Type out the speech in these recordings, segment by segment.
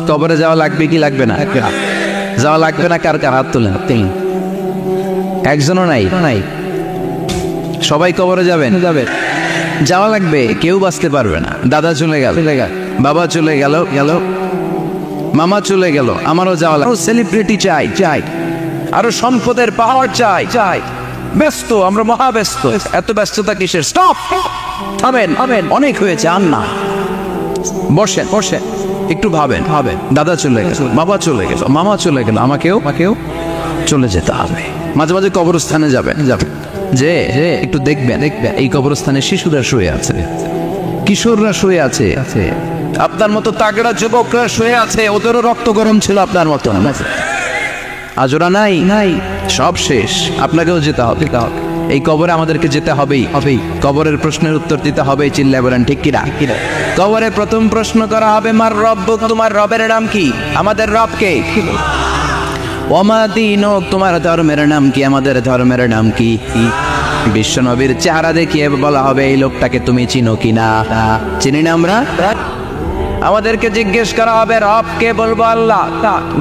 কবরে যাওয়া লাগবে কি লাগবে না? যাওয়া লাগবে না? কার কার হাত তোলেন? একজনও নাই? সবাই কবরে যাবেন? যাওয়া লাগবে, কেউ বাঁচতে পারবে না। দাদা চলে গেল, বাবা চলে গেল, মামা চলে গেল, আমারও যাওয়া লাগবে। সেলিব্রিটি চাই, আরো সম্পদের পাহাড় চাই। ব্যস্ত, আমরা মহা ব্যস্ত। এত ব্যস্ততা কিসের? স্টপ, থামেন, অনেক হয়েছে, আর না। বসেন, একটু ভাবেন। দাদা চলে গেল, বাবা চলে গেল, মামা চলে গেল, আমাকেও চলে যেতে হবে। মাঝে মাঝে কবরস্থানে যাবেন, যে একটু দেখবেন এই কবরস্থানে শিশুরা শুয়ে আছে, কিশোররা শুয়ে আছে, আপনার মতো তাগড়া যুবকরা শুয়ে আছে, ওদেরও রক্ত গরম ছিল আপনার মতো। আজ ওরা নাই, সব শেষ। আপনাকেও যেতে হবে। এই কবরে আমাদেরকে যেতে হবেই। কবরের প্রশ্নের উত্তর দিতে হবে। চিল্লায় বলেন ঠিক কিনা? কবরে প্রথম প্রশ্ন করা হবে, মার রব্বুক, তোমার রবের নাম কি? আমাদের রব কে? ওমা দীনুক, তোমার ধর্মের নাম কি? আমাদের ধর্মের নাম কি? বিশ্বনবীর চেহারা দেখিয়ে বলা হবে, এই লোকটাকে তুমি চিনো কিনা? চিনি না আমরা? আমাদেরকে জিজ্ঞেস করা হবে, রব কে? বলবো আল্লাহ।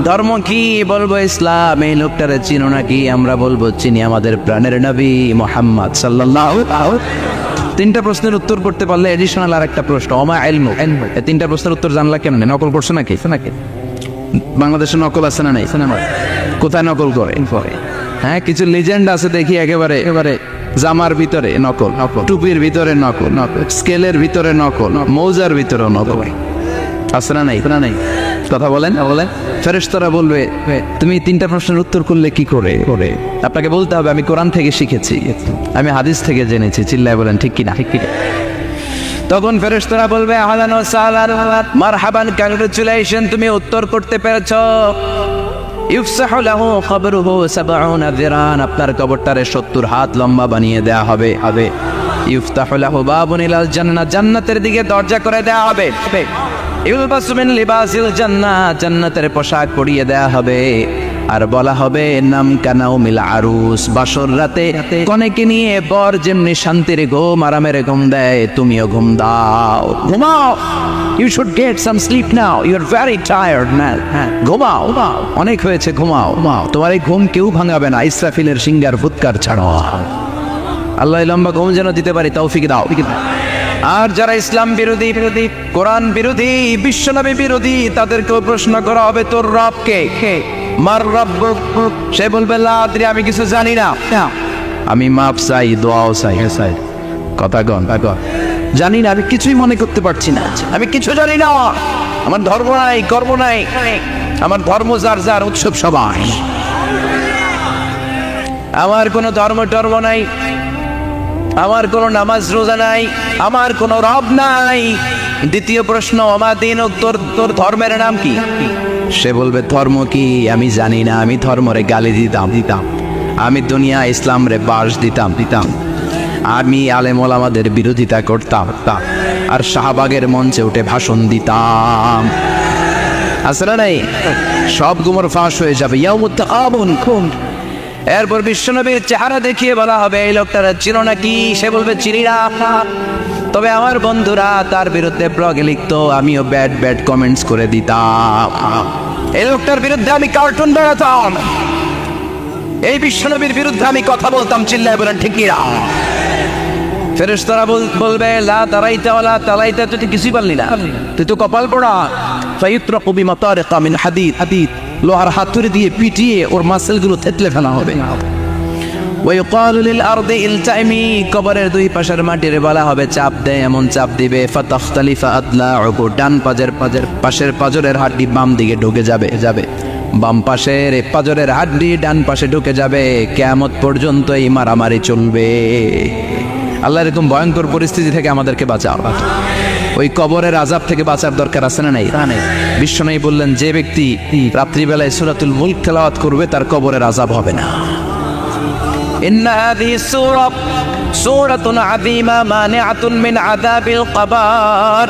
ধর্ম কি? বলবো ইসলাম। এই লোকটারে চিনো নাকি? আমরা বলবো চিনি, আমাদের প্রাণের নবী মুহাম্মদ সাল্লাল্লাহু আলাইহি। তিনটা প্রশ্নের উত্তর করতে পারলে এডিশনাল আর একটা প্রশ্ন, ওমা ইলমু। এই তিনটা প্রশ্নের উত্তর জানলা কেন? নকল করছো নাকি? বাংলাদেশে নকল আছে না নাই? কোথায় নকল করে? হ্যাঁ, কিছু লেজেন্ড আছে দেখি, একেবারে জামার ভিতরে নকল, টুপির ভিতরে নকল, স্কেলের ভিতরে নকল, মৌজার ভিতরে নকল। আছে না নাই? কথা বলেন। ফেরেশতারা বলবে, তুমি তিনটা প্রশ্নের উত্তর করলে কি করে? আপনাকে বলতে হবে, আমি কোরআন থেকে শিখেছি, আমি হাদিস থেকে জেনেছি। চিল্লায় বলেন ঠিক কিনা? তখন ফেরেশতারা বলবে, আহলান ওয়া সাহলান, মারহাবান, কংগ্রাচুলেশন, তুমি উত্তর করতে পেরেছো। ইফসাহু লাহু কবরুহু ৭০ যিরান, আপনার কবরটারে ৭০ হাত লম্বা বানিয়ে দেয়া হবে। ইফতাহু লাহু বাবুন ইলাল জান্নাহ, জান্নাতের দিকে দরজা করে দেয়া হবে। ইলবাসু মিন লিবাসিল জান্নাহ, জান্নাতের পোশাক পরিয়ে দেয়া হবে। আর বলা হবে, নাম কানাও মিল আরুস, বাসর রাতে কনেকে নিয়ে বর যেমনি শান্তির ঘুম, আরামের ঘুম দেয়, তুমিও ঘুম দাও, ঘুমাও। You should get some sleep now, you are very tired man. ঘুমাও, অনেক হয়েছে, ঘুমাও। তোমার এই ঘুম কেউ ভাঙাবে না, ইসরাফিলের সিঙ্গার ফুৎকার ছাড়ো। আল্লাহ লম্বা ঘুম যেন দিতে পারি, তৌফিক দাও। আর যারা ইসলাম বিরোধী, কোরআন বিরোধী, বিশ্বনবী বিরোধী, তাদেরকেও প্রশ্ন করা হবে, তোর রব কে? মার রব্বুক, সে বলবে, লা আদরি, আমি কিছু জানি না, আমি মাপ চাই, দোয়াও চাই। কথা কন, জানি না, আমি কিছুই মনে করতে পারছি না, আমি কিছু জানি না, আমার ধর্ম নাই, কর্ম নাই, আমার ধর্ম যার উৎসব সবাই, আমার কোনো ধর্ম নাই, আমার কোনো নামাজ রোজা নাই, আমার কোনো রব নাই। দ্বিতীয় প্রশ্ন, ওমা দীনুক, তোর ধর্মের নাম কি? সে বলবে, ধর্ম কি? আমি জানি না, আমি ধর্মরে গালি দিতাম, আমি দুনিয়া ইসলাম রে বাস দিতাম, আমি আলেম ওলামাদের বিরোধিতা করতাম, আর শাহবাগের মঞ্চে উঠে ভাষণ দিতাম। আসলে নাই, সব গুমর ফাঁস হয়ে যাবে। ইয়াউমুত তাগাবুন। এরপর বিশ্বনবীর চেহারা দেখিয়ে বলা হবে, এই লোকটারা চিনো নাকি? সে বলবে, চিনি না, তবে আমার বন্ধুরা তার বিরুদ্ধে ব্লগে লিখতো, আমিও ব্যাড কমেন্টস করে দিতাম, এই লোকটার বিরুদ্ধে আমি কার্টুন বানাতাম, এই বিশ্বনবীর বিরুদ্ধে আমি কথা বলতাম। চিল্লায় বলেন ঠিক কিনা? ফেরেশতারা বলবে, লা তারাইতা ওয়ালা তালাইতা, তুই কিছুই পারলি না, তুই তো কপাল পোড়া। ফায়ুতরাকু বিমাতারিকা মিন হাদিদ, লোহার হাতুড়ি দিয়ে পিটিয়ে ওর মাসেলগুলো থেতলে ফেলা হবে। ওয়াইকালু লিল আরদি ইলতাইমি, কবরের দুই পাশের মাটির বলা হবে, চাপ দে, এমন চাপ দিবে, ফাতাখতালিফা আদলাউহু, ডান পাশের পাজরের হাড্ডি বাম দিকে ঢুকে যাবে, বাম পাশের পাজরের হাড্ডি ডান পাশে ঢুকে যাবে। কিয়ামত পর্যন্ত এই মারামারি চলবে। আল্লাহ, এরকম ভয়ঙ্কর পরিস্থিতি থেকে আমাদেরকে বাঁচাও। ওই কবরের আযাব থেকে বাঁচার দরকার আছে না নাই? বিশ্বনবী বললেন, যে ব্যক্তি রাত্রিবেলায় সূরাতুল মুলক তেলাওয়াত করবে, তার কবরের আযাব হবে না। ইন্না হাযিহি সূরাতুন আযীমা মানিআতুন মিন আযাবিল কবর,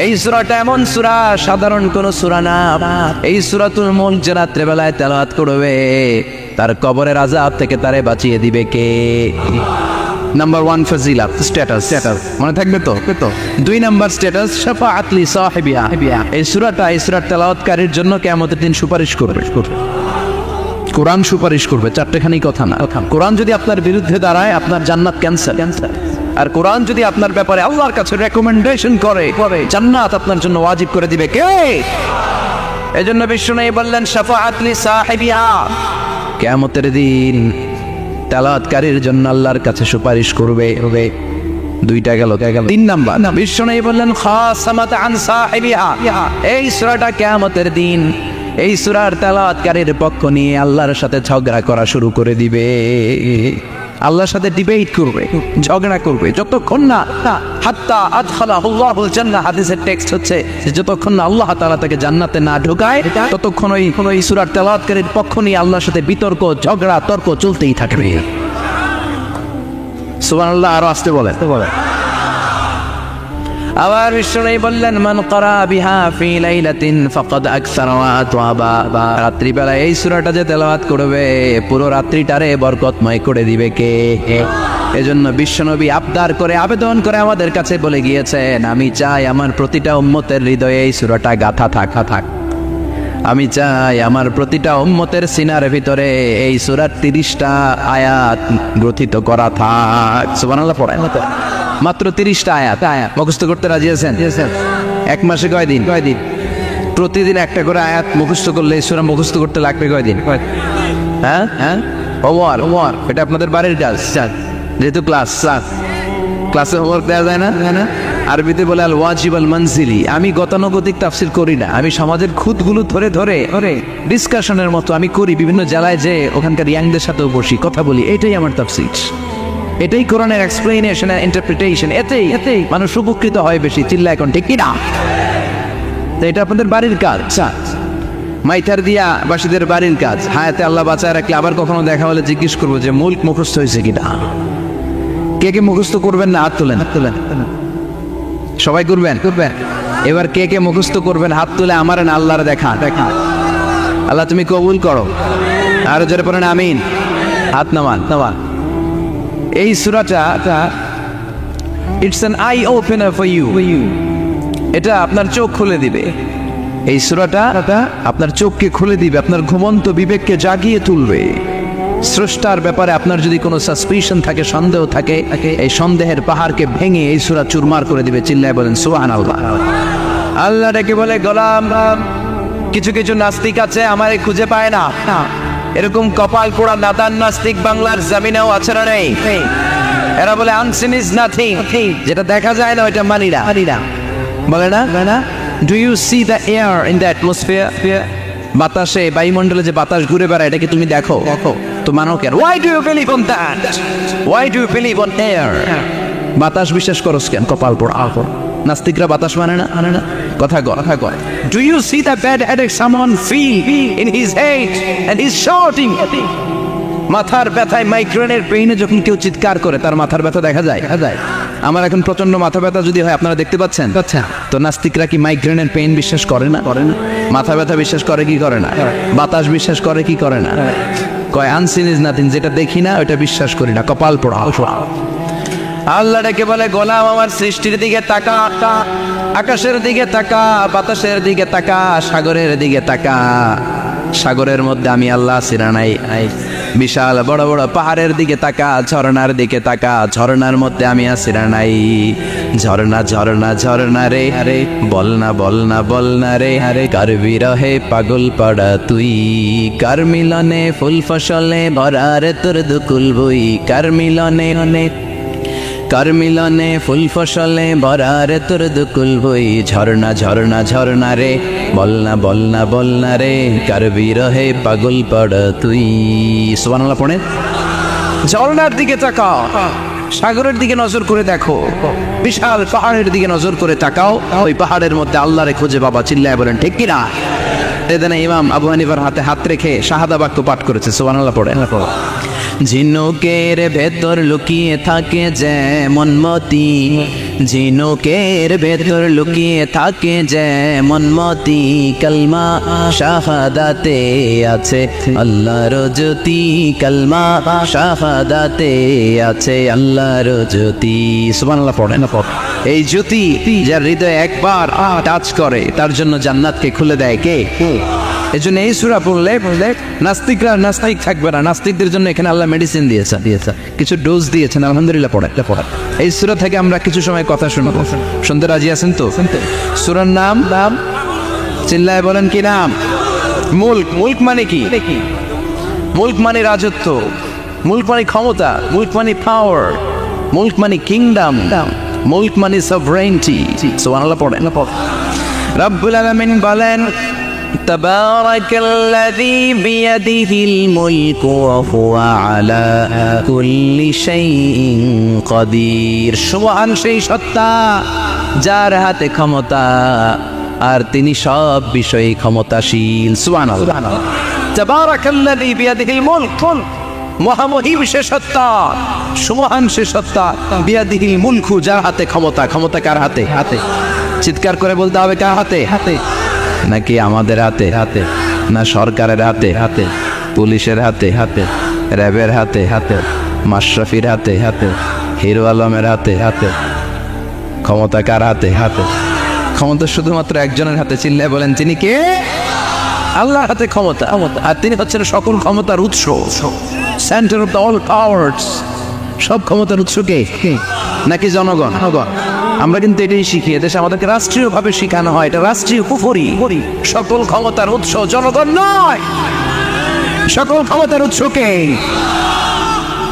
এই সূরাটা এমন সূরা, সাধারণ কোন সূরা না। এই সূরাতুল মুলক যে রাত্রিবেলায় তেলাওয়াত করবে, তার কবরের আযাব থেকে তারে বাঁচিয়ে দিবে কে? নাম্বার 1 ফজিলাত স্ট্যাটাস মনে থাকবে তো 2 নাম্বার স্ট্যাটাস শাফাআত লি সাহিবিহা এই সূরার তেলাওয়াতকারীর জন্য কিয়ামতের দিন সুপারিশ করবে কোরআন সুপারিশ করবে চারটেখানি কথা না কোরআন যদি আপনার বিরুদ্ধে দাঁড়ায় আপনার জান্নাত ক্যান্সেল আর কোরআন যদি আপনার ব্যাপারে আল্লাহর কাছে রেকমেন্ডেশন করে জান্নাত আপনার জন্য ওয়াজিব করে দিবে কে এজন্য বিশ্বনবী বললেন শাফাআত লি সাহিবিহা কিয়ামতের দিন তেলাওয়াতকারীর জন্য আল্লাহর কাছে সুপারিশ করবে দুইটা গেল 3 নাম্বার বিশ্বনবী বললেন খাসামাত আন সাহিবিহা এই সূরাটা কিয়ামতের দিন এই সূরার তেলাওয়াতকারীর পক্ষ নিয়ে আল্লাহর সাথে ঝগড়া করা শুরু করে দিবে আল্লাহর সাথে ডিবেট করবে ঝগড়া করবে যতক্ষণ না হাত্তা আদখালাহুল্লাহুল জান্নাহ হাদিসের টেক্সট হচ্ছে যে যতক্ষণ না আল্লাহ তাআলা তাকে জান্নাতে না ঢোকায় ততক্ষণ ওই সূরার তেলাওয়াতকারীর পক্ষ নিয়ে আল্লাহর সাথে বিতর্ক ঝগড়া তর্ক চলতেই থাকবে সুবহানাল্লাহ আরো আসতে বলে আবার বিশ্বনবী বললেন মান ক্বারা বিহা ফি লাইলাতিন ফাকাদ আকসারা ওয়া আতওয়াবা রাত্রিবেলা এই সূরাটা যে তেলাওয়াত করবে পুরো রাত্রিটারে বরকতময় করে দিবে কে এজন্য বিশ্বনবী আবদার করে আবেদন করে আমাদের কাছে বলে গিয়েছেন আমি চাই আমার প্রতিটা উম্মতের হৃদয়ে এই সূরাটা গাথা থাক আমি চাই আমার প্রতিটা উম্মতের সিনার ভিতরে এই সূরার 30টা আয়াত গ্রথিত করা থাক সুবহানাল্লাহ পড়েন মাত্র 30টা আয়াত মুখস্থ করতে রাজি আছেন এক মাসে কয় দিন প্রতিদিন একটা করে আয়াত মুখস্থ করলে এই সূরা মুখস্থ করতে লাগবে কয় দিন হ্যাঁ হোমওয়ার্ক এটা আপনাদের বাড়ির কাজ যেহেতু ক্লাসে হোমওয়ার্ক দেওয়া যায় না আরবিতে বলে আল ওয়াজিব আল মানজিলি আমি গতানুগতিক তাফসীর করি না আমি সমাজের খুঁতগুলো ধরে ডিসকাশনের মতো আমি করি বিভিন্ন জেলায় যে ওখানকার ইয়াংদের সাথেও বসি কথা বলি এটাই আমার তাফসীর এটাই কোরআনের এক্সপ্লেনেশন আর ইন্টারপ্রিটেশন এতেই মানুষ উপকৃত হয় বেশি চিল্লা এখন ঠিক কিনা তো এটা আপনাদের বাড়ির কাজ মাইথার দিয়া বাসীদের বাড়ির কাজ হায়াতে আল্লাহ বাঁচায় রাখলে আবার কখনো দেখা হলে জিজ্ঞেস করবো যে মুল্ক মুখস্থ হয়েছে কিনা কে মুখস্থ করবেন না হাত তোলেন সবাই করবেন এবার কে মুখস্থ করবেন হাত তুলে আমার না আল্লাহর দেখা আল্লাহ তুমি কবুল করো আর জোরে পড়েন আমিন হাত নামান এই সূরাটা it's an eye opener for you এটা আপনার চোখ খুলে দিবে এই সূরাটা আপনার চোখকে খুলে দিবে আপনার ঘুমন্ত বিবেককে জাগিয়ে তুলবে স্রষ্টার ব্যাপারে আপনার যদি কোনো সাসপিশন থাকে সন্দেহ থাকে এই সন্দেহের পাহাড়কে ভেঙে এই সূরা চুরমার করে দিবে চিল্লায় বলেন সুবহানাল্লাহ আল্লাহ ডেকে বলে গোলাম কিছু নাস্তিক আছে আমারে খুঁজে পায় না এরকম কপাল পোড়া নাদান নাস্তিক বাংলার জমিনেও আছে না নেই এরা বলে আনসিন ইজ নাথিং যেটা দেখা যায় না ওইটা মানি না বলে না do you see the air in the atmosphere বাতাসে বায়ুমণ্ডলে যে বাতাস ঘুরে বেড়ায় এটাকে তুমি দেখো তো মানো কেন why do you believe on that why do you believe on air বাতাস বিশ্বাস করো কেন কপাল পোড়া নাস্তিকরা বাতাস মানে না কথা কর do you see the bad headache someone feel in his head and he's shouting মাথার ব্যথায় মাইগ্রেনের পেইনে যখন কেউ চিৎকার করে তার মাথার ব্যথা দেখা যায় আমার এখন প্রচন্ড মাথা ব্যথা যদি হয় আপনারা দেখতে পাচ্ছেন তো নাস্তিকরা কি মাইগ্রেনের পেইন বিশ্বাস করে না মাথা ব্যথা বিশ্বাস করে কি করে না বাতাস বিশ্বাস করে কি করে না কয় আনসিন ইজ নাথিং যেটা দেখি না ওটা বিশ্বাস করি না কপাল পোড়া আল্লাহ ডেকে বলে গোলাম আমার সৃষ্টির দিকে তাকা আকাশের দিকে তাকা বাতাসের দিকে তাকা সাগরের দিকে তাকা সাগরের মধ্যে আমি আল্লাহ সিরানাই বিশাল বড় বড় পাহাড়ের দিকে তাকা ঝর্ণার দিকে তাকা ঝর্ণার মধ্যে আমি আসিরানাই ঝর্ণা রে আরে বলনা রে আরে কার বিরহে পাগল পাড়া তুই কার মিলনে ফুল ফসলে ভরা রে তোর দুকুল বই কার মিলনে ফুল ফসলে ভরা রে তোর দুকুল বই ঝর্ণা রে বলনা রে কার বিরহে পাগল পাড়া তুই সুবহানাল্লাহ পড়ে ঝর্ণার দিকে তাকাও সাগরের দিকে নজর করে দেখো বিশাল পাহাড়ের দিকে নজর করে তাকাও ওই পাহাড়ের মধ্যে আল্লাহরে খুঁজে বাবা চিল্লায় বলেন ঠিক কিনা এদিন ইমাম আবু হানিফার হাতে হাত রেখে শাহাদা বাক্য পাঠ করেছে সুবহানাল্লাহ পড়ে ঝিনুকের ভেতর লুকিয়ে থাকে যেমন মতি, ঝিনুকের ভেতর লুকিয়ে থাকে যেমন মতি, কালমা শাহাদাতে আছে আল্লাহর জ্যোতি, কালমা শাহাদাতে আছে আল্লাহর জ্যোতি। সুবহানাল্লাহ পড়েন না পড়। এই জ্যোতি যার হৃদয়ে একবার টাচ করে তার জন্য জান্নাতকে খুলে দেয় কে? এই জন্য এই সূরা পড়লে নাস্তিকরা নাস্তিক থাকবে না। নাস্তিকদের জন্য এখানে আল্লাহ মেডিসিন দিয়েছেন, কিছু ডোজ দিয়েছেন। আলহামদুলিল্লাহ পড়ে। এই সূরা থেকে আমরা কিছু সময় কথা শুনবো। শুনতে রাজি আছেন তো? সূরার নাম চিল্লায় বলেন কি নাম? মুলক। মুলক মানে কি? মুলক মানে রাজত্ব, মুলক মানে ক্ষমতা, মুলক মানে পাওয়ার, মুলক মানে কিংডম, মুলক মানে সভরেনিটি। সুবহানাল্লাহ পড়েন। রব্বুল আলামিন বলেন তাবারাকাল্লাযী বিয়াদিহিল মুলকু ওয়া হুয়া আলা কুল্লি শাইইন কাদির। সুবহান সেই সত্তা যার হাতে ক্ষমতা আর তিনি সব বিষয়ে ক্ষমতাশীল। সুবহানাল্লাহ। তাবারাকাল্লাযী বিয়াদিহিল মুলক, মহামহিম সে সত্তা, সুমহান সে সত্তা, বিয়াদিহিল মুলকু যার হাতে ক্ষমতা। ক্ষমতা কার হাতে? হাতে। চিৎকার করে বলতে হবে কার হাতে? হাতে। নাকি আমাদের হাতে? হাতে। না সরকারের হাতে? হাতে। পুলিশের হাতে? হাতে। র্যাবের হাতে? হাতে। মাশরাফির হাতে? হাতে। হিরো আলমের হাতে? হাতে। ক্ষমতা কার হাতে? হাতে। ক্ষমতা শুধুমাত্র একজনের হাতে। চিল্লায় বলেন তিনি কে? আল্লাহর হাতে ক্ষমতা। আর তিনি হচ্ছেন সকল ক্ষমতার উৎস, centre of the all powers. সব ক্ষমতার উৎস কে? নাকি জনগণ? আমরা কিন্তু এটাই শিখি, এদেশে আমাদেরকে রাষ্ট্রীয়ভাবে শিখানো হয় এটা রাষ্ট্রীয় কুফরি। সকল ক্ষমতার উৎস জনগণ নয়, সকল ক্ষমতার উৎস কে?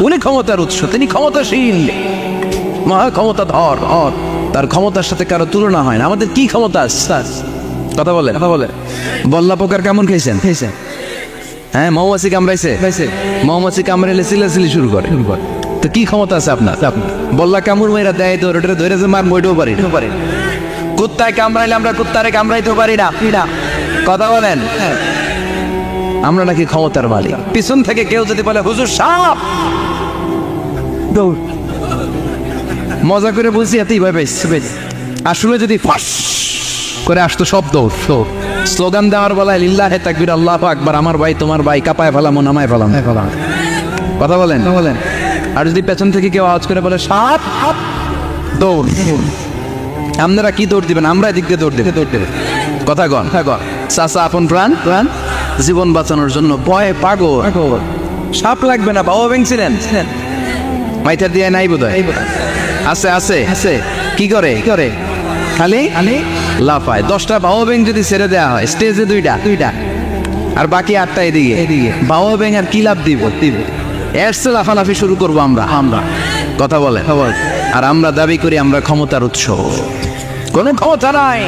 উনি ক্ষমতার উৎস, তিনি ক্ষমতাশীল, মহা ক্ষমতাধর। তার ক্ষমতার সাথে কারো তুলনা হয় না। আমাদের কি ক্ষমতা? কথা বলে বল্লা পোকার কেমন খাইছেন? হ্যাঁ, মৌমাছি কামড়াইছে, মৌমাছি কামড়াইলে চিল্লাচিল্লি শুরু করে। তো কি ক্ষমতা আছে আপনার? বল্লা কামড় মেয়েরা দেয় তো ওটা ধরে যে মার বইতেও পারি। কুত্তায় কামড়াইলে আমরা কুত্তারে কামড়াইতেও পারি না। কথা বলেন। আমরা নাকি ক্ষমতার মালিক। পিছন থেকে কেউ যদি বলে হুজুর সাপ, মজা করে বলছি এতই ভয় পাইছে। আসলে যদি ফাঁস করে আসতো শব্দ, স্লোগান দেওয়ার বেলায় লিল্লাহে তাকবীর আল্লাহু আকবার, আমার ভাই তোমার ভাই, কাপায় ফেলাম নামায় ফেলাম। কথা বলেন। আর যদি পেছন থেকে কেউ আওয়াজ করে বলে সাপ, দৌড়। আপনারা কি দৌড় দিবেন? আমরা এদিক দিয়ে দৌড় দেব। কথা কন। চাচা আপন প্রাণ জীবন বাঁচানোর জন্য ভয়ে পাগল। সাপ লাগবে না। বাবা ভেঙছিলেন মাইটার দিয়ে নাই বোধ হয়। আছে। কি করে? খালি লাফায়। 10টা বাবা ব্যাং যদি ছেড়ে দেওয়া হয় স্টেজে 2টা আর বাকি 8টা এদিকে। বাবা ব্যাং আর কি লাভ দিব? এর চেয়ে লাফালাফি শুরু করবো আমরা। কথা বলে। আর আমরা দাবি করি আমরা ক্ষমতার উৎস। কোনো ক্ষমতা নাই।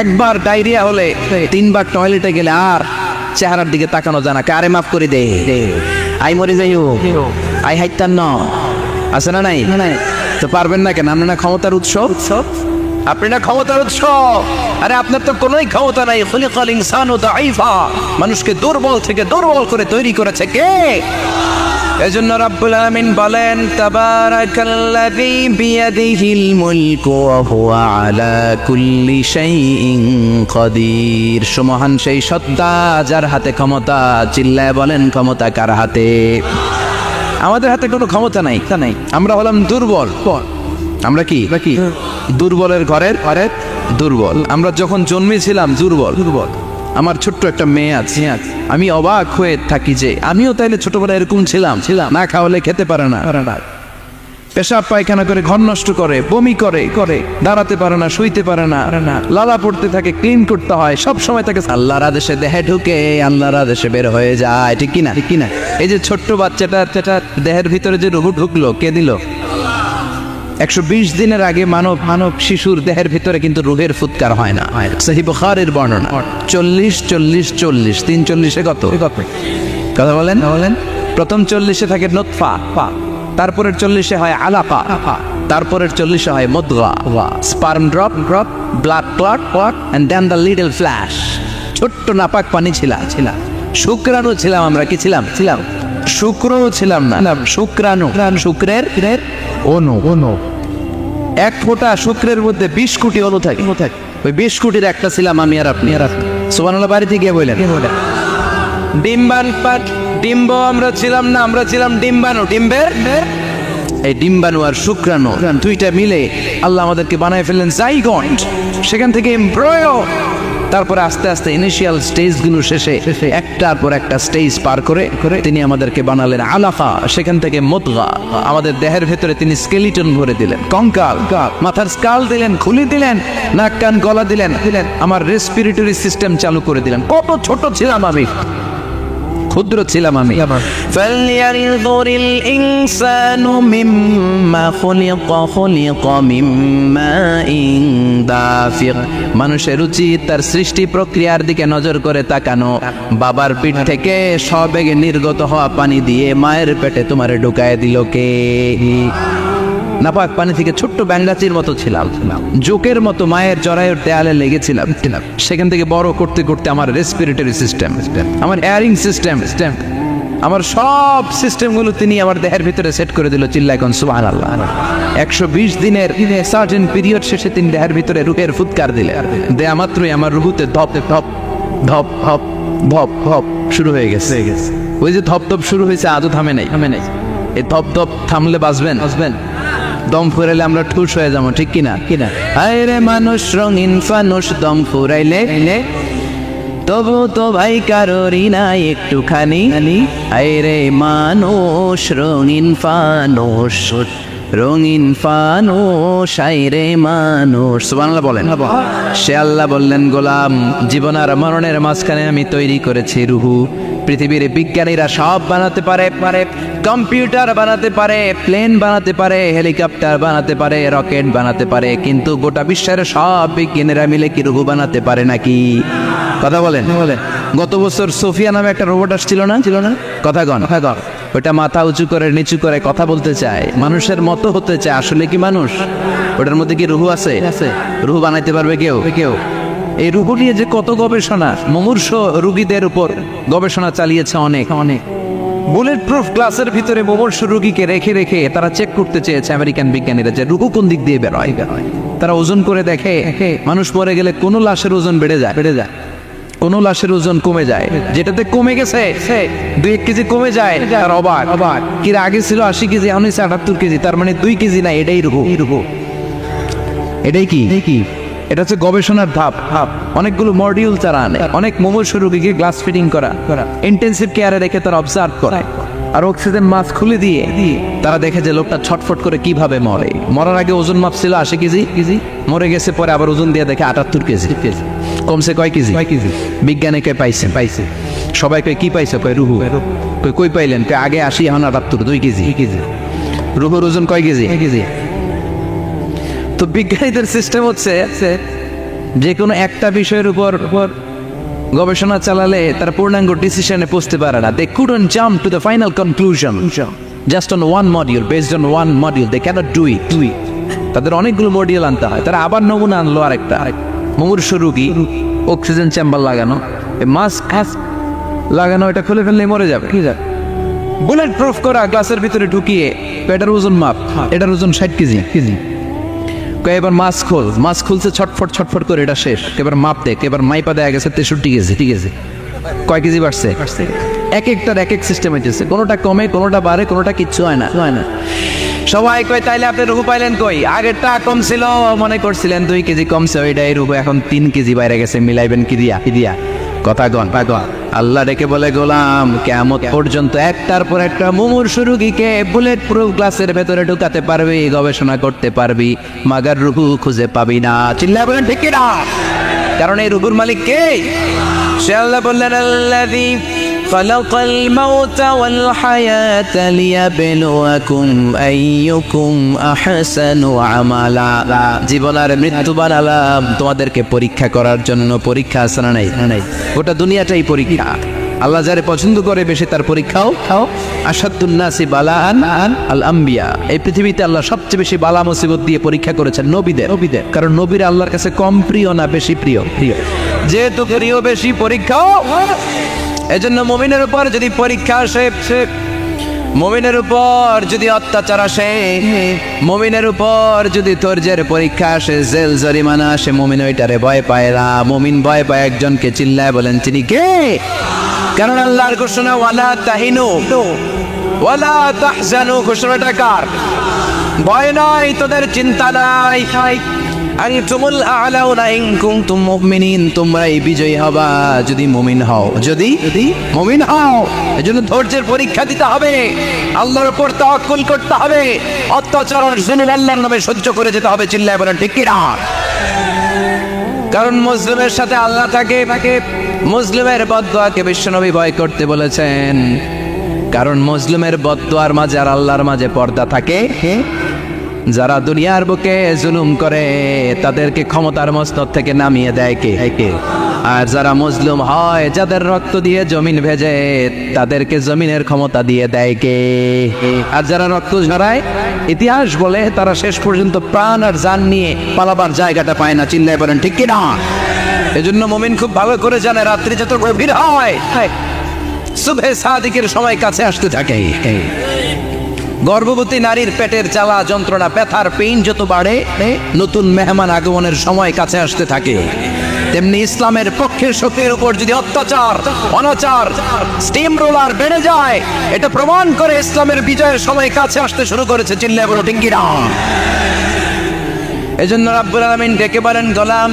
একবার ডায়রিয়া হলে 3বার টয়লেটে গেলে আর চেহারার দিকে তাকানো যায় না। কারে মাফ করে দে, আই মরে যাই হোক, আই হাইতান ন আছে না? নাই তো পারবেন না কেন? আপনার না ক্ষমতার উৎস? আপনি না ক্ষমতার উৎস। আরে আপনার তো কোনোই ক্ষমতা নাই। খুলিকাল ইনসানু দাঈফা, মানুষকে দুর্বল থেকে দুর্বল করে তৈরি করেছে কে? এজন্য রব্বুল আলামিন বলেন তাবারাকাল্লাযী বিয়াদিহিল মুলকু ওয়া হুয়া আলা কুল্লি শাইইন কাদির। সুমহান সেই সত্তা যার হাতে ক্ষমতা। চিল্লায় বলেন ক্ষমতা কার হাতে? আমাদের হাতে কোনো ক্ষমতা নাই। আমরা হলাম দুর্বল। আমরা কি দুর্বলের ঘরের দুর্বল। আমরা যখন জন্মেছিলাম দুর্বল। আমার ছোট্ট একটা মেয়ে আছে, আমি অবাক হয়ে থাকি যে আমিও তাইলে ছোটবেলায় এরকম ছিলাম। না খাওয়ালে খেতে পারে না, পেশাব পায়খানা করে, ঘর নষ্ট করে, বমি করে, দাঁড়াতে পারে না, শুইতে পারে না, লালা পড়তে থাকে, ক্লিন করতে হয় সব সময়। তাকে আল্লাহর আদেশে দেহে ঢুকে আল্লাহর আদেশে বের হয়ে যায়। ঠিক কিনা? এই যে ছোট্ট বাচ্চাটা দেহের ভিতরে যে রুহ ঢুকলো কে দিল? 120 দিনের আগে মানব শিশুর দেহের ভিতরে কিন্তু রুহের ফুৎকার হয় না। সহিহ বুখারীর বর্ণনা 40 3 40 কত? কথা বলেন। প্রথম 40 থাকে নুতফা, তারপরের 40 হয় আলাকা, তারপরের 40 হয় মুদগা, sperm drop, blood clot and then the little flesh. ছোট্ট নাপাক পানি ছিলাম, শুক্রাণু ছিলাম আমরা। কি ছিলাম? শুক্রও ছিলাম না, শুক্রাণু, শুক্রের অনু। এক ফোঁটা শুক্রের মধ্যে 20 কোটি অনু থাকে। ওই 20 কোটির একটা ছিলাম আমি আর আপনি। সুবহানাল্লাহ, বাড়িতে গিয়ে বললেন ডিম্ব আমরা ছিলাম না, আমরা ছিলাম ডিম্বাণু। ডিম্বের এই ডিম্বাণু আর শুক্রাণু দুইটা মিলে আল্লাহ আমাদেরকে বানায় ফেললেন জাইগন্ট, সেখান থেকে এমব্রয়ো, তারপরে আস্তে আস্তে ইনিশিয়াল স্টেজগুলো শেষে একটার পর একটা স্টেজ পার করে তিনি আমাদেরকে বানালেন আলাফা, সেখান থেকে মুদগা, আমাদের দেহের ভেতরে তিনি স্কেলিটন ভরে দিলেন, কঙ্কাল, মাথার স্কাল দিলেন, খুলি দিলেন, নাক কান গলা দিলেন, আমার রেসপিরেটরি সিস্টেম চালু করে দিলেন। কত ছোট ছিলাম আমি, ক্ষুদ্র ছিলাম আমি। ফালইয়ানযুরিল ইনসানু মিম্মা খুলিকা মিম্মাইন দাফিক। মানুষের উচিত তার সৃষ্টি প্রক্রিয়ার দিকে নজর করে তাকানো। বাবার পিঠ থেকে সবেগে নির্গত হওয়া পানি দিয়ে মায়ের পেটে তোমারে ঢুকায় দিল কে? নাপাক পানি থেকে ছোট্ট ব্যাঙ্গাচির মতো ছিলাম, জোকের মতো মায়ের জরায়ুর দেয়ালে লেগেছিলাম। সেখান থেকে বড় করতে করতে আমার রেসপিরেটরি সিস্টেম, আমার এয়ারিং সিস্টেম, আমার সব সিস্টেমগুলো তিনি আমার দেহের ভিতরে সেট করে দিল। চিল্লায় কোন সুবহানাল্লাহ। 120 দিনের সার্টেন পিরিয়ড শেষে তিনি দেহের ভিতরে রূহের ফুৎকার দিলেন। দেয়া মাত্রই আমার রুহুতে ধপ ধপ ধপ ধপ ধপ ধপ শুরু হয়ে গেছে। ওই যে ধপ ধপ শুরু হয়েছে, আজও থামে নাই। এই ধপ ধপ থামলে বাঁচবেন, দম ফুরাইলে আমরা ঠুস হয়ে যাবো, ঠিক কিনা? আরে মানুষ রঙিন ফানুষ, দম ফুরাইলে তবু তো ভাই কারোরই নাই একটুখানি। আরে মানুষ রঙিন ফানুষ, রঙিন ফানুষ, আইরে মানুষ। সুবহানাল্লাহ বলেন। সে আল্লাহ বললেন, গোলাম, জীবন আর মরণের মাঝখানে আমি তৈরি করেছি রুহু। পৃথিবীর বিজ্ঞানীরা সব বানাতে পারে, কম্পিউটার বানাতে পারে, প্লেন বানাতে পারে, হেলিকপ্টার বানাতে পারে, রকেট বানাতে পারে, কিন্তু গোটা বিশ্বের সব বিজ্ঞানীরা মিলে কি রুহু বানাতে পারে নাকি? কথা বলেন। গত বছর সোফিয়া নামে একটা রোবট আসছিল না? কথা গণ। ওটা মাথা উঁচু করে নিচু করে কথা বলতে চায়, মানুষের মতো হতে চায়। আসলে কি মানুষ? ওটার মধ্যে কি রুহু আছে? রুহু বানাইতে পারবে কেউ? এই রুহু নিয়ে যে কত গবেষণা, মুমূর্ষ রোগীদের উপর গবেষণা চালিয়েছে অনেক। বুলেট প্রুফ গ্লাসের ভিতরে মুমূর্ষ রোগীকে রেখে তারা চেক করতে চেয়েছে আমেরিকান বিজ্ঞানীরা যে রুহু কোন দিক দিয়ে বেরোয়। তারা ওজন করে দেখে মানুষ মরে গেলে কোন লাশের ওজন বেড়ে যায়, কোন লাশের ওজন কমে যায়। যেটাতে কমে গেছে 2-1 কেজি কমে যায়, আর অবাক কি আগে ছিল 80 কেজি, এখন 78 কেজি, তার মানে 2 কেজি না, এটাই রুহু। এটাই কি? এটা হচ্ছে গবেষণার ধাপ। অনেকগুলো মডিউল তারা আনে, অনেক মুমূর্ষ রোগীকে গ্লাস ফিটিং করা, ইন্টেনসিভ কেয়ারে রেখে তারা অবজার্ভ করায়, আর অক্সিজেন মাস্ক খুলে দিয়ে তারা দেখে যে লোকটা ছটফট করে কিভাবে মরে। মরার আগে ওজন মাপ ছিল 80 কেজি, মরে গেছে পরে আবার ওজন দিয়ে দেখে 78 কেজি। কমছে কয় কেজি? বিজ্ঞানীকে পাইছে। সবাই কয় কি পাইছে? কয় রুহু। কই পাইলেন? কয় আগে 80, এখন 78, 2 কেজি। রুহুর ওজন কয় কেজি? তো বিজ্ঞানীদের সিস্টেম হচ্ছে যে কোনো একটা বিষয়ের উপর গবেষণা চালালে তারা পূর্ণাঙ্গ ডিসিশনে পৌঁছতে পারে না। They couldn't jump to the final conclusion just on one module, based on one module. They cannot do it. তাদের অনেকগুলো মডিউল আনতে হয়। তারা আবার নমুনা আনলো আরেকটা। মুমূর্ষ রোগী, অক্সিজেন চেম্বার লাগানো, মাস্ক লাগানো, এটা খুলে ফেললে মরে যাবে। বুলেট প্রুফ করা গ্লাসের ভিতরে ঢুকিয়ে এটার ওজন মাপ, এটার ওজন 60 কেজি। এবার মাস্ক খুলছে, ছটফট করে, এটা শেষ। এবার মাপ দেখ, এবার মাইপা দেয়া গেছে 63 কেজি। ঠিক আছে, কয় কেজি বাড়ছে? এক একটার এক এক সিস্টেম হইতেছে, কোনোটা কমে, কোনোটা বাড়ে, কোনোটা কিচ্ছু হয় না। সবাই কয় তাইলে আপনি রুহু পাইলেন কই? আগেরটা কম ছিল, মনে করছিলেন 2 কেজি কমছে, ওইটাই রুহু এখন 3 কেজি বাইরে গেছে, মিলাইবেন কি দিয়া? কথা গণ। আল্লাহ ডেকে বলে, গোলাম, কিয়ামত পর্যন্ত একটার পর একটা মুমূর্ষ রোগীকে বুলেট প্রুফ গ্লাসের ভেতরে ঢুকাতে পারবি, গবেষণা করতে পারবি, মাগার রুহু খুঁজে পাবি না। চিল্লায় বলেন ঠিক কিনা? কারণ এই রুহুর মালিক কে? সে আল্লাহ বললেন, আল্লাযী খালাকাল মাউতা ওয়াল হায়াতা লিয়াবলুয়াকুম আইয়ুকুম আহসানু আমালা। জীবন আর মৃত্যু বানালাম তোমাদেরকে পরীক্ষা করার জন্য। পরীক্ষা আছে না নাই? গোটা দুনিয়াটাই পরীক্ষা। আল্লাহ যারে পছন্দ করে বেশি তার পরীক্ষাও আশাদ্দুন নাসি বালাআন আল আম্বিয়া। এই পৃথিবীতে আল্লাহ সবচেয়ে বেশি বালা মুসিবত দিয়ে পরীক্ষা করেছেন নবীদের। কারণ নবীরা আল্লাহর কাছে কম প্রিয় না বেশি প্রিয়? যেহেতু প্রিয় বেশি, পরীক্ষাও। এজন্য মুমিনের উপর যদি পরীক্ষা আসে, মুমিনের উপর যদি অত্যাচার আসে, মুমিনের উপর যদি ধৈর্যের পরীক্ষা আসে, জেল জরিমানা আসে, মুমিন ওইটারে ভয় পায় না। মুমিন ভয় পায় একজনকে, চিল্লায় বলেন তিনি কে? কারণ আল্লাহর ঘোষণা ওয়ালা তাহিনু ওয়ালা তাহজানু, ঘোষণাটা কার? ভয় নাই, তোদের চিন্তা নাই, আনতুমুল আ'লাউনা ইন কুনতুম মুমিনিন, তোমরাই বিজয়ী হবা যদি মুমিন হও, যদি মুমিন হও। এজন্য ধৈর্যের পরীক্ষা দিতে হবে, আল্লাহর উপর তাওয়াক্কুল করতে হবে, অত্যাচার আর জুলুম আল্লাহর নামে সহ্য করে যেতে হবে। চিল্লায় বলেন ঠিক কি না? কারণ মুসলিমের সাথে আল্লাহ থাকে। মুসলিমের বদদুয়াকে বিশ্বনবী ভয় করতে বলেছেন, কারণ মুসলিমের বদদুয়ার মাঝে আর আল্লাহর মাঝে পর্দা থাকে। যারা দুনিয়ার বুকে জুলুম করে তাদেরকে ক্ষমতার মস্তক থেকে নামিয়ে দেয় কে? আর যারা মজলুম হয়, যাদের রক্ত দিয়ে জমিন ভেজে, তাদেরকে জমিনের ক্ষমতা দিয়ে দেয় কে? আর যারা রক্ত ঝরায়, ইতিহাস বলে তারা শেষ পর্যন্ত প্রাণ আর জান নিয়ে পালাবার জায়গাটা পায় না। চিল্লায় বলেন ঠিক কি না? এজন্য মুমিন খুব ভালো করে জানে, রাত্রি যত গভীর হয়, সুবহে সাদিকের সময় কাছে আসতে থাকে। গর্ভবতী নারীর পেটের জ্বালা যন্ত্রণা, ব্যথার পেইন যত বাড়ে, নতুন মেহমান আগমনের সময় কাছে আসতে থাকে। তেমনি ইসলামের পক্ষের শক্তির উপর যদি অত্যাচার, অনাচার, স্টিম রোলার বেড়ে যায়, এটা প্রমাণ করে ইসলামের বিজয়ের সময় কাছে আসতে শুরু করেছে। চিল্লায় বলো ঠিক কি না? এজন্য রাব্বুল আলামিন ডেকে বলেন, গোলাম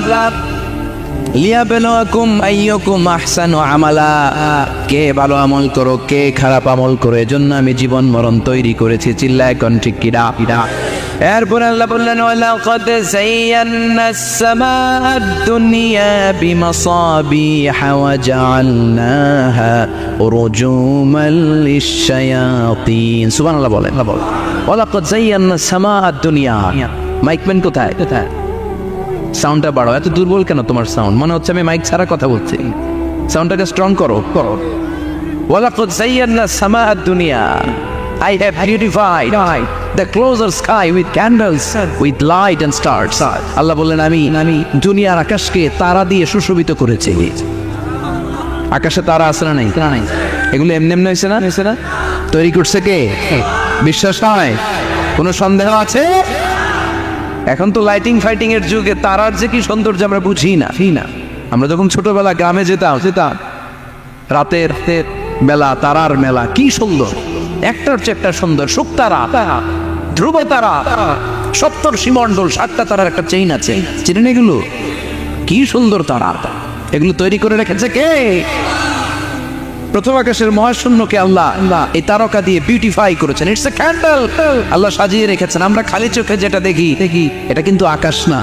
লিয়াবলুয়াকুম আইয়ুকুম আহসানু আমালা, কে ভালো আমল করো, কে খারাপ আমল করো, এজন্য আমি জীবন মরণ তৈরি করেছি। চিল্লায় কোন ঠিক কি না? এরপর আল্লাহ বললেন, ওয়ালাকাদ যায়্যানাস সামাআদ দুনিয়া বিমাসাবিহা ওয়া জাআলনাহা রুজুমান লিশ-শায়াতিন। সুবহানাল্লাহ বলেন। ওয়ালাকাদ যায়্যানাস সামাআদ দুনিয়া। মাইকম্যান কোথায়? সাউন্ডটা বাড়াও। এত দুর্বল কেন তোমার সাউন্ড? মনে হচ্ছে আমি মাইক ছাড়া কথা বলছি। সাউন্ডটাকে স্ট্রং করো। ওয়ালাকাদ যায়্যানাস সামাআদ দুনিয়া, I have beautified the closer sky with candles, with light and stars. আল্লাহ বললেন, আমি দুনিয়ার আকাশকে তারা দিয়ে সুশোভিত করেছি। আকাশে তারা আছে না নাই? এগুলো এমনি এমনি হয়েছে না? তৈরি করছে কে? বিশ্বাস হয়? কোনো সন্দেহ আছে? এখন তো লাইটিং ফাইটিং এর যুগে তারার যে কি সৌন্দর্য আমরা বুঝি না। আমরা যখন ছোটবেলা গ্রামে যেতাম, রাতের বেলা তারার মেলা, কি সুন্দর, একটার চেয়ে একটা সুন্দর। শুকতারা, ধ্রুব তারা, সপ্তর্ষিমণ্ডল, 7টা তারার একটা চেইন আছে, চিনেন এগুলো? কি সুন্দর তারা! এগুলো তৈরি করে রেখেছে কে? প্রথম আকাশের মহাশূন্যকে আল্লাহ এই তারকা দিয়ে বিউটিফাই করেছেন। ইটস এ ক্যান্ডেল, আল্লাহ সাজিয়ে রেখেছেন। আমরা খালি চোখে যেটা দেখি, এটা কিন্তু আকাশ না,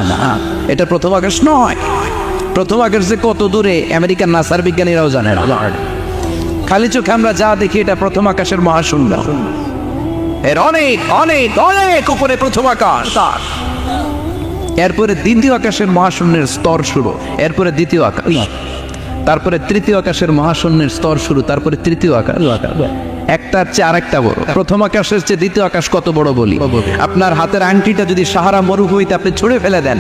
এটা প্রথম আকাশ নয়। প্রথম আকাশ যে কত দূরে আমেরিকার নাসার বিজ্ঞানীরাও জানে না। খালি চোখে আমরা যা দেখি, এটা প্রথম আকাশের মহাশূন্য। এর অনেক অনেক অনেক উপরে প্রথম আকাশ, এরপরে দ্বিতীয় আকাশের মহাশূন্যের স্তর শুরু, এরপরে দ্বিতীয় আকাশ, তারপরে তৃতীয় আকাশের মহাশূন্যের স্তর শুরু, তারপরে তৃতীয় আকাশ। একটার চেয়ে আরেকটা বড়। প্রথম আকাশের চেয়ে দ্বিতীয় আকাশ কত বড় বলি? আপনার হাতের আংটিটা যদি সাহারা মরুভূমিতে আপনি ছুঁড়ে ফেলে দেন,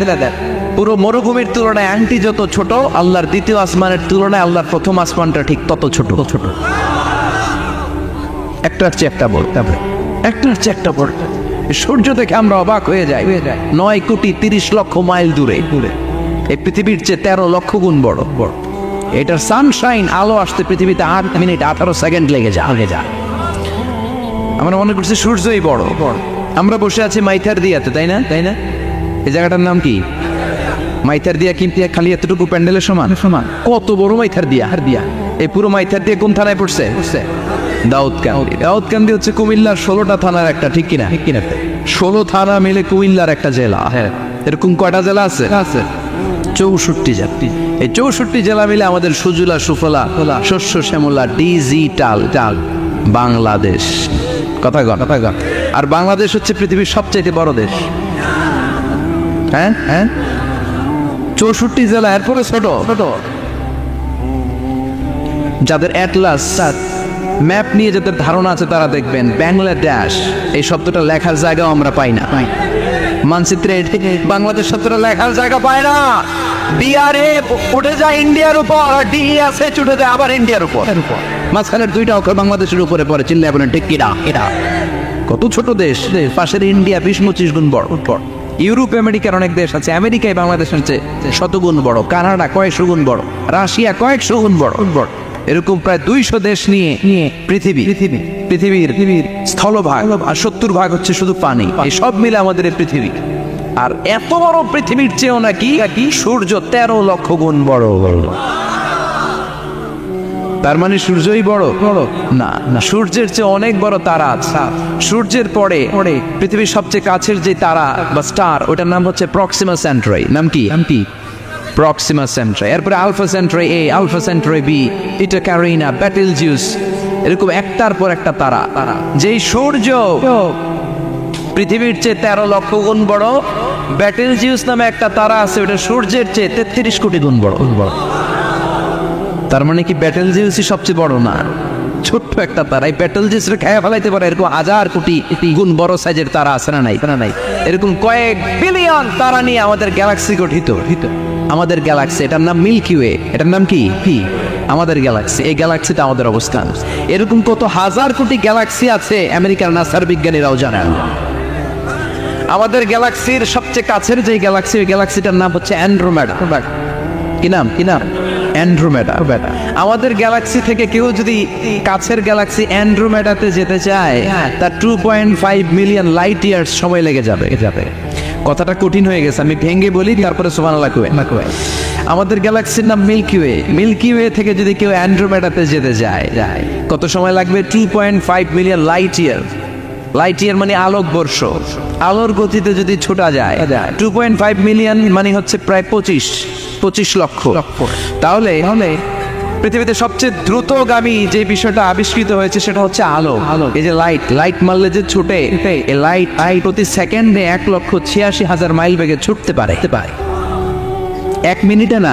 পুরো মরুভূমির তুলনায় আংটি যত ছোট, আল্লাহর দ্বিতীয় আসমানের তুলনায় আল্লাহর প্রথম আসমানটা ঠিক তত ছোট। একটার চেয়ে একটা বড়, একটার চেয়ে একটা বড়। সূর্য দেখে আমরা অবাক হয়ে যাই। 9,30,00,000 মাইল দূরে, এই পৃথিবীর চেয়ে 13 লক্ষ গুণ বড়। এটার সানশাইন, আলো আসতে পৃথিবীতে 8 মিনিট 18 সেকেন্ড লেগে যায়। আমরা মনে করছি সূর্যই বড়। আমরা বসে আছি মাইথার দিয়াতে, তাই না? এই জায়গাটার নাম কি? মাইথার দিয়া। কিন্তু খালি এতটুকু প্যান্ডেলের সমান। কত বড় মাইথার দিয়া! এই পুরো মাইথার দিয়ে কোন থানায় পড়ছে? দাউদকান্দি হচ্ছে কুমিল্লার 16টা থানার একটা, ঠিক কিনা? 16 থানা মিলে কুমিল্লার একটা জেলা। এরকম কয়টা জেলা আছে? 64 জেলা। এই 64 জেলা মিলে আমাদের সুজলা সুফলা, শস্য শ্যামলা, ডিজিটাল বাংলাদেশ। কথা কন। আর বাংলাদেশ হচ্ছে পৃথিবীর সবচেয়ে বড় দেশ। হ্যাঁ, 64 জেলা, এরপরে ছোট। যাদের অ্যাটলাস ম্যাপ নিয়ে যাদের ধারণা আছে তারা দেখবেন বাংলাদেশ এই শব্দটা লেখার জায়গাও আমরা পাই না। মানচিত্রে বাংলাদেশ শব্দটা লেখার জায়গা পায় না। ডিআরএ উঠে যায় ইন্ডিয়ার উপর, ডিএসএ উঠে যায় আবার ইন্ডিয়ার উপর, মাঝখানের দুইটা অক্ষর বাংলাদেশের উপরে পড়ে। চিল্লায় বলেন ঠিক কিনা? এটা কত ছোট দেশ, পাশের ইন্ডিয়া 20-25 গুণ বড়। ইউরোপ আমেরিকার অনেক দেশ আছে, আমেরিকায় বাংলাদেশের চেয়ে শতগুণ বড়, কানাডা কয়েকশো গুণ বড়, রাশিয়া কয়েকশো গুণ বড়। এরকম প্রায় 200 দেশ নিয়ে পৃথিবীর স্থলভাগ আর 70% হচ্ছে শুধু পানি। এই সব মিলে আমাদের এই পৃথিবী। আর এত বড় পৃথিবীর চেয়েও নাকি সূর্য 13 লক্ষ গুণ বড়। তার মানে সূর্যই বড়? না, সূর্যের চেয়ে অনেক বড় তারা আছে। সূর্যের পরে পৃথিবীর সবচেয়ে কাছের যে তারা বা স্টার, ওটার নাম হচ্ছে প্রক্সিমা সেন্ট্রাই। নাম কি? প্রক্সিমা সেন্ট্রাই। এরপরে আলফা সেন্ট্রাই এ, আলফা সেন্ট্রাই বি, ইটা ক্যারিনা, বেটেলজিউস, এরকম একটার পর একটা তারা। যেই সূর্য পৃথিবীর চেয়ে 13 লক্ষ গুণ বড়, বেটেলজিউস নামে একটা তারা আছে, ওটা সূর্যের চেয়ে 33 কোটি গুণ বড়। তার মানে কি বেটেলজিউসই সবচেয়ে বড় না? ছোট্ট একটা তারা। এই বেটেলজিউসরে খেয়ে ফেলাইতে পারে এরকম 1000 কোটি গুণ বড় সাইজের তারা আছে না নাই? এরকম কয়েক বিলিয়ন তারা নিয়ে আমাদের গ্যালাক্সি গঠিত। আমাদের গ্যালাক্সি, এটার নাম মিল্কি ওয়ে। এটার নাম কি? আমাদের গ্যালাক্সি। এই গ্যালাক্সিতে আমাদের অবস্থান। এরকম কত হাজার কোটি গ্যালাক্সি আছে আমেরিকার নাসার বিজ্ঞানীরাও জানেন। আমাদের গ্যালাক্সির সবচেয়ে কাছের যে গ্যালাক্সি, ওই গ্যালাক্সিটার নাম হচ্ছে অ্যান্ড্রোমেডা। কি নাম? অ্যান্ড্রোমেডা। আমাদের গ্যালাক্সি থেকে কেউ যদি কাছের গ্যালাক্সি অ্যান্ড্রোমেডাতে যেতে চায়, তার 2.5 মিলিয়ন লাইট ইয়ার্স সময় লেগে যাবে। কথাটা কঠিন হয়ে গেছে, আমি ভেঙে বলি, তারপরে সুবহানাল্লাহ কই। আমাদের গ্যালাক্সির নাম মিল্কি ওয়ে। মিল্কি ওয়ে থেকে যদি কেউ অ্যান্ড্রোমেডাতে যেতে যায়, কত সময় লাগবে? 2.5 million light year. Light year মানে আলোক বর্ষ। আলোর গতিতে যদি ছোটা যায়, 2.5 মিলিয়ন মানে হচ্ছে প্রায় 25 লক্ষ। তাহলে পৃথিবীতে সবচেয়ে দ্রুতগামী যে বিষয়টা আবিষ্কৃত হয়েছে সেটা হচ্ছে আলো। এই যে লাইট মারলে যে ছুটে, এই লাইট প্রতি সেকেন্ডে 1,86,000 মাইল বেগে ছুটতে পারে। 1 মিনিটে না,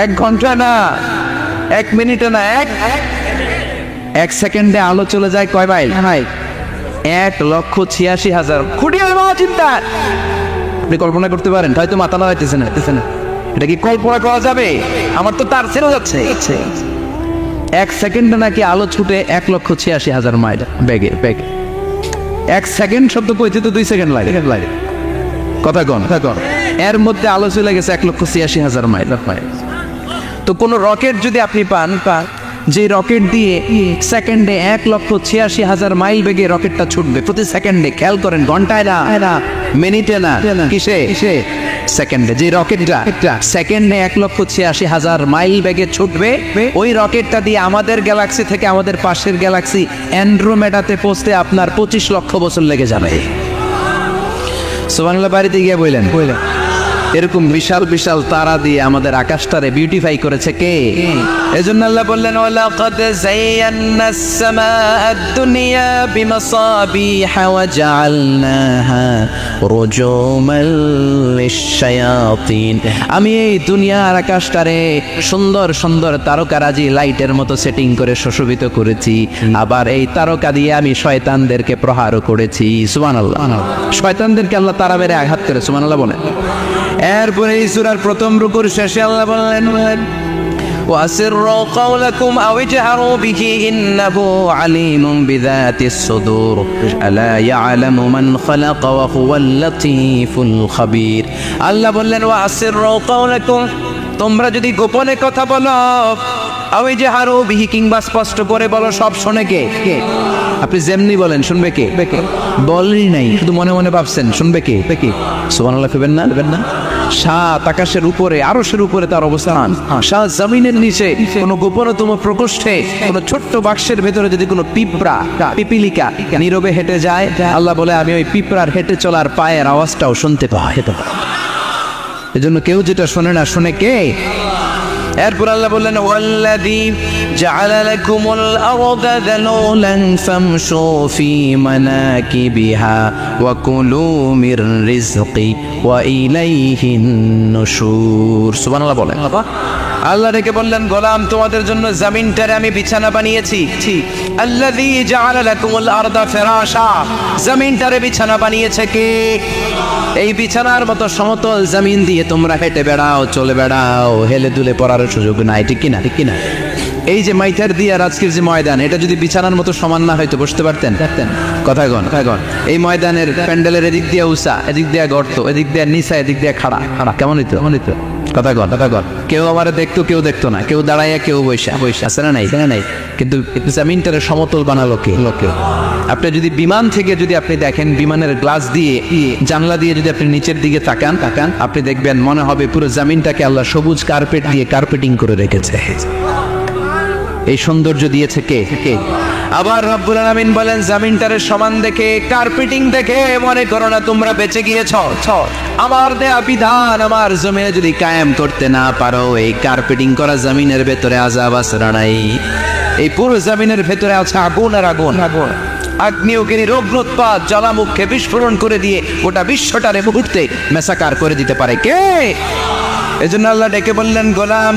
1 ঘন্টা না, 1 মিনিটে না, 1 সেকেন্ডে আলো চলে যায় কয় মাইল? 1,86,000। খুঁটিয়ে চিন্তা আপনি কল্পনা করতে পারেন? হয়তো মাথা নাড়াইতেছে না। এটা কি কল্পনা করা যাবে? আমার তো তার ছেড়ে যাচ্ছে। 1 সেকেন্ডে নাকি আলো ছুটে 1,86,000 মাইল বেগে। 1 সেকেন্ড শব্দ কইতে তো 2 সেকেন্ড লাগে। কথা কন। এর মধ্যে আলো চলে গেছে 1,86,000 মাইল। তো কোন রকেট যদি আপনি পান, যে রকেট দিয়ে সেকেন্ডে 1,86,000 মাইল বেগে রকেটটা ছুটবে প্রতি সেকেন্ডে, খেয়াল করেন, ঘন্টায় না, মিনিটে না, কিসে? সেকেন্ডে। যে রকেটটা সেকেন্ডে 1,86,000 মাইল বেগে ছুটবে, ওই রকেটটা দিয়ে আমাদের গ্যালাক্সি থেকে আমাদের পাশের গ্যালাক্সি অ্যান্ড্রোমেডাতে পৌঁছতে আপনার 25 লক্ষ বছর লেগে যাবে। সুবহানাল্লাহ। বাড়িতে গিয়ে বললেন এরকম বিশাল বিশাল তারা দিয়ে আমাদের আকাশটারে বিউটিফাই করেছে কে? এজন্য আল্লাহ বললেন, ওয়ালাকাদ যায়্যানাস সামাআদ দুনিয়া বিমাসাবিহা ওয়া জাআলনাহা রুজুমাল লিশ-শায়াতিন। আমি এই দুনিয়ার আকাশটারে সুন্দর সুন্দর তারকারাজি লাইটের মতো সেটিং করে সুশোভিত করেছি। আবার এই তারকা দিয়ে আমি শয়তানদেরকে প্রহারও করেছি। সুবহানাল্লাহ। শয়তানদেরকে আল্লাহ তারা মেরে আঘাত করে। সুবহানাল্লাহ বলেন। এরপরে এই সূরার প্রথম রুকুর শেষে আল্লাহ বললেন, وَأَسِرُّوا قَوْلَكُمْ أَوْ اجْهَرُوا بِهِ إِنَّهُ عَلِيمٌ بِذَاتِ الصُّدُورِ أَلَا يَعْلَمُ مَنْ خَلَقَ وَهُوَ اللَّطِيفُ الْخَبِيرُ। আল্লাহ বললেন, وَأَسِرُّوا قَوْلَكُمْ, তোমরা যদি গোপনে কথা বলো, আও ইজহারু বিহি, কিংবা স্পষ্ট করে বলো, সব শোনে কে? আপনি যেমনি বলেন শুনবে কে? বলেনই নাই, শুধু মনে মনে ভাবছেন, শুনবে কে? সুবহানাল্লাহ কইবেন না? সাত আকাশের উপরে, আরশের উপরে তার অবস্থান, সাত জমিনের নিচে কোনো গোপনতম প্রকোষ্ঠে, কোনো ছোট্ট বাক্সের ভেতরে যদি কোনো পিপিলিকা নীরবে হেঁটে যায়, আল্লাহ বলে আমি ওই পিঁপড়ার হেঁটে চলার পায়ের আওয়াজটাও শুনতে পাই। এজন্য কেউ যেটা শোনে না, শোনে কে? এরপর আল্লাহ বললেন, ওয়াল্লাযী জাআলা লাকুমুল আরদা যালুলান ফামশু ফি মানাকিবিহা ওয়া কুলু মির রিজকি ওয়া ইলাইহিন নুশুর। সুবহানাল্লাহ বলেন। আল্লাহ ডেকে বললেন, গোলাম তোমাদের জন্য জমিনটারে আমি বিছানা বানিয়েছি। আল্লাযী জাআলা লাকুমুল আরদা ফিরাশা, জমিনটারে বিছানা বানিয়েছে কে? এই বিছানার মতো সমতল জমিন দিয়ে তোমরা হেঁটে বেড়াও, চলে বেড়াও, হেলে দুলে পড়ার সুযোগ নাই, ঠিক কিনা? ঠিক কিনা? এই যে মাইথার দিয়ে আজকের যে ময়দান, এটা যদি বিছানার মতো সমান না হয়তো বসতে পারতেন? কথায় গণ। এই ময়দানের প্যান্ডেলের এদিক দিয়ে উঁচা, এদিক দিয়ে গর্ত, এদিক দিয়ে নিচা, এদিক দিয়ে খাড়া। কেমন হইতো? কথা কর। কেউ আমারে দেখতো, কেউ দেখতো না, কেউ দাঁড়াইয়া, কেউ বৈশা আছে না নাই? কিন্তু জমিনটারে সমতল বানালো কে? আপনি যদি বিমান থেকে যদি আপনি দেখেন, বিমানের গ্লাস দিয়ে, জানলা দিয়ে যদি আপনি নিচের দিকে তাকান, আপনি দেখবেন মনে হবে পুরো জমিনটাকে আল্লাহ সবুজ কার্পেট দিয়ে কার্পেটিং করে রেখেছে। এই সৌন্দর্য দিয়েছে কে? আবার রব্বুল আলামিন বলেন, জমিনটারে সমান দেখে, কার্পেটিং দেখে মনে করো না তোমরা বেঁচে গিয়েছ। আমার দেয়া বিধান আমার জমিনে যদি কায়েম করতে না পারো, এই কার্পেটিং করা জমিনের ভেতরে আযাব আছে না নাই? এই পুরো জমিনের ভেতরে আছে আগুন আর আগুন। আগ্নেয়গিরি রোগ্নোৎপাত জ্বালামুখে বিস্ফোরণ করে দিয়ে গোটা বিশ্বটারে মুহূর্তে মেসাকার করে দিতে পারে কে? এজন্য আল্লাহ ডেকে বললেন, গোলাম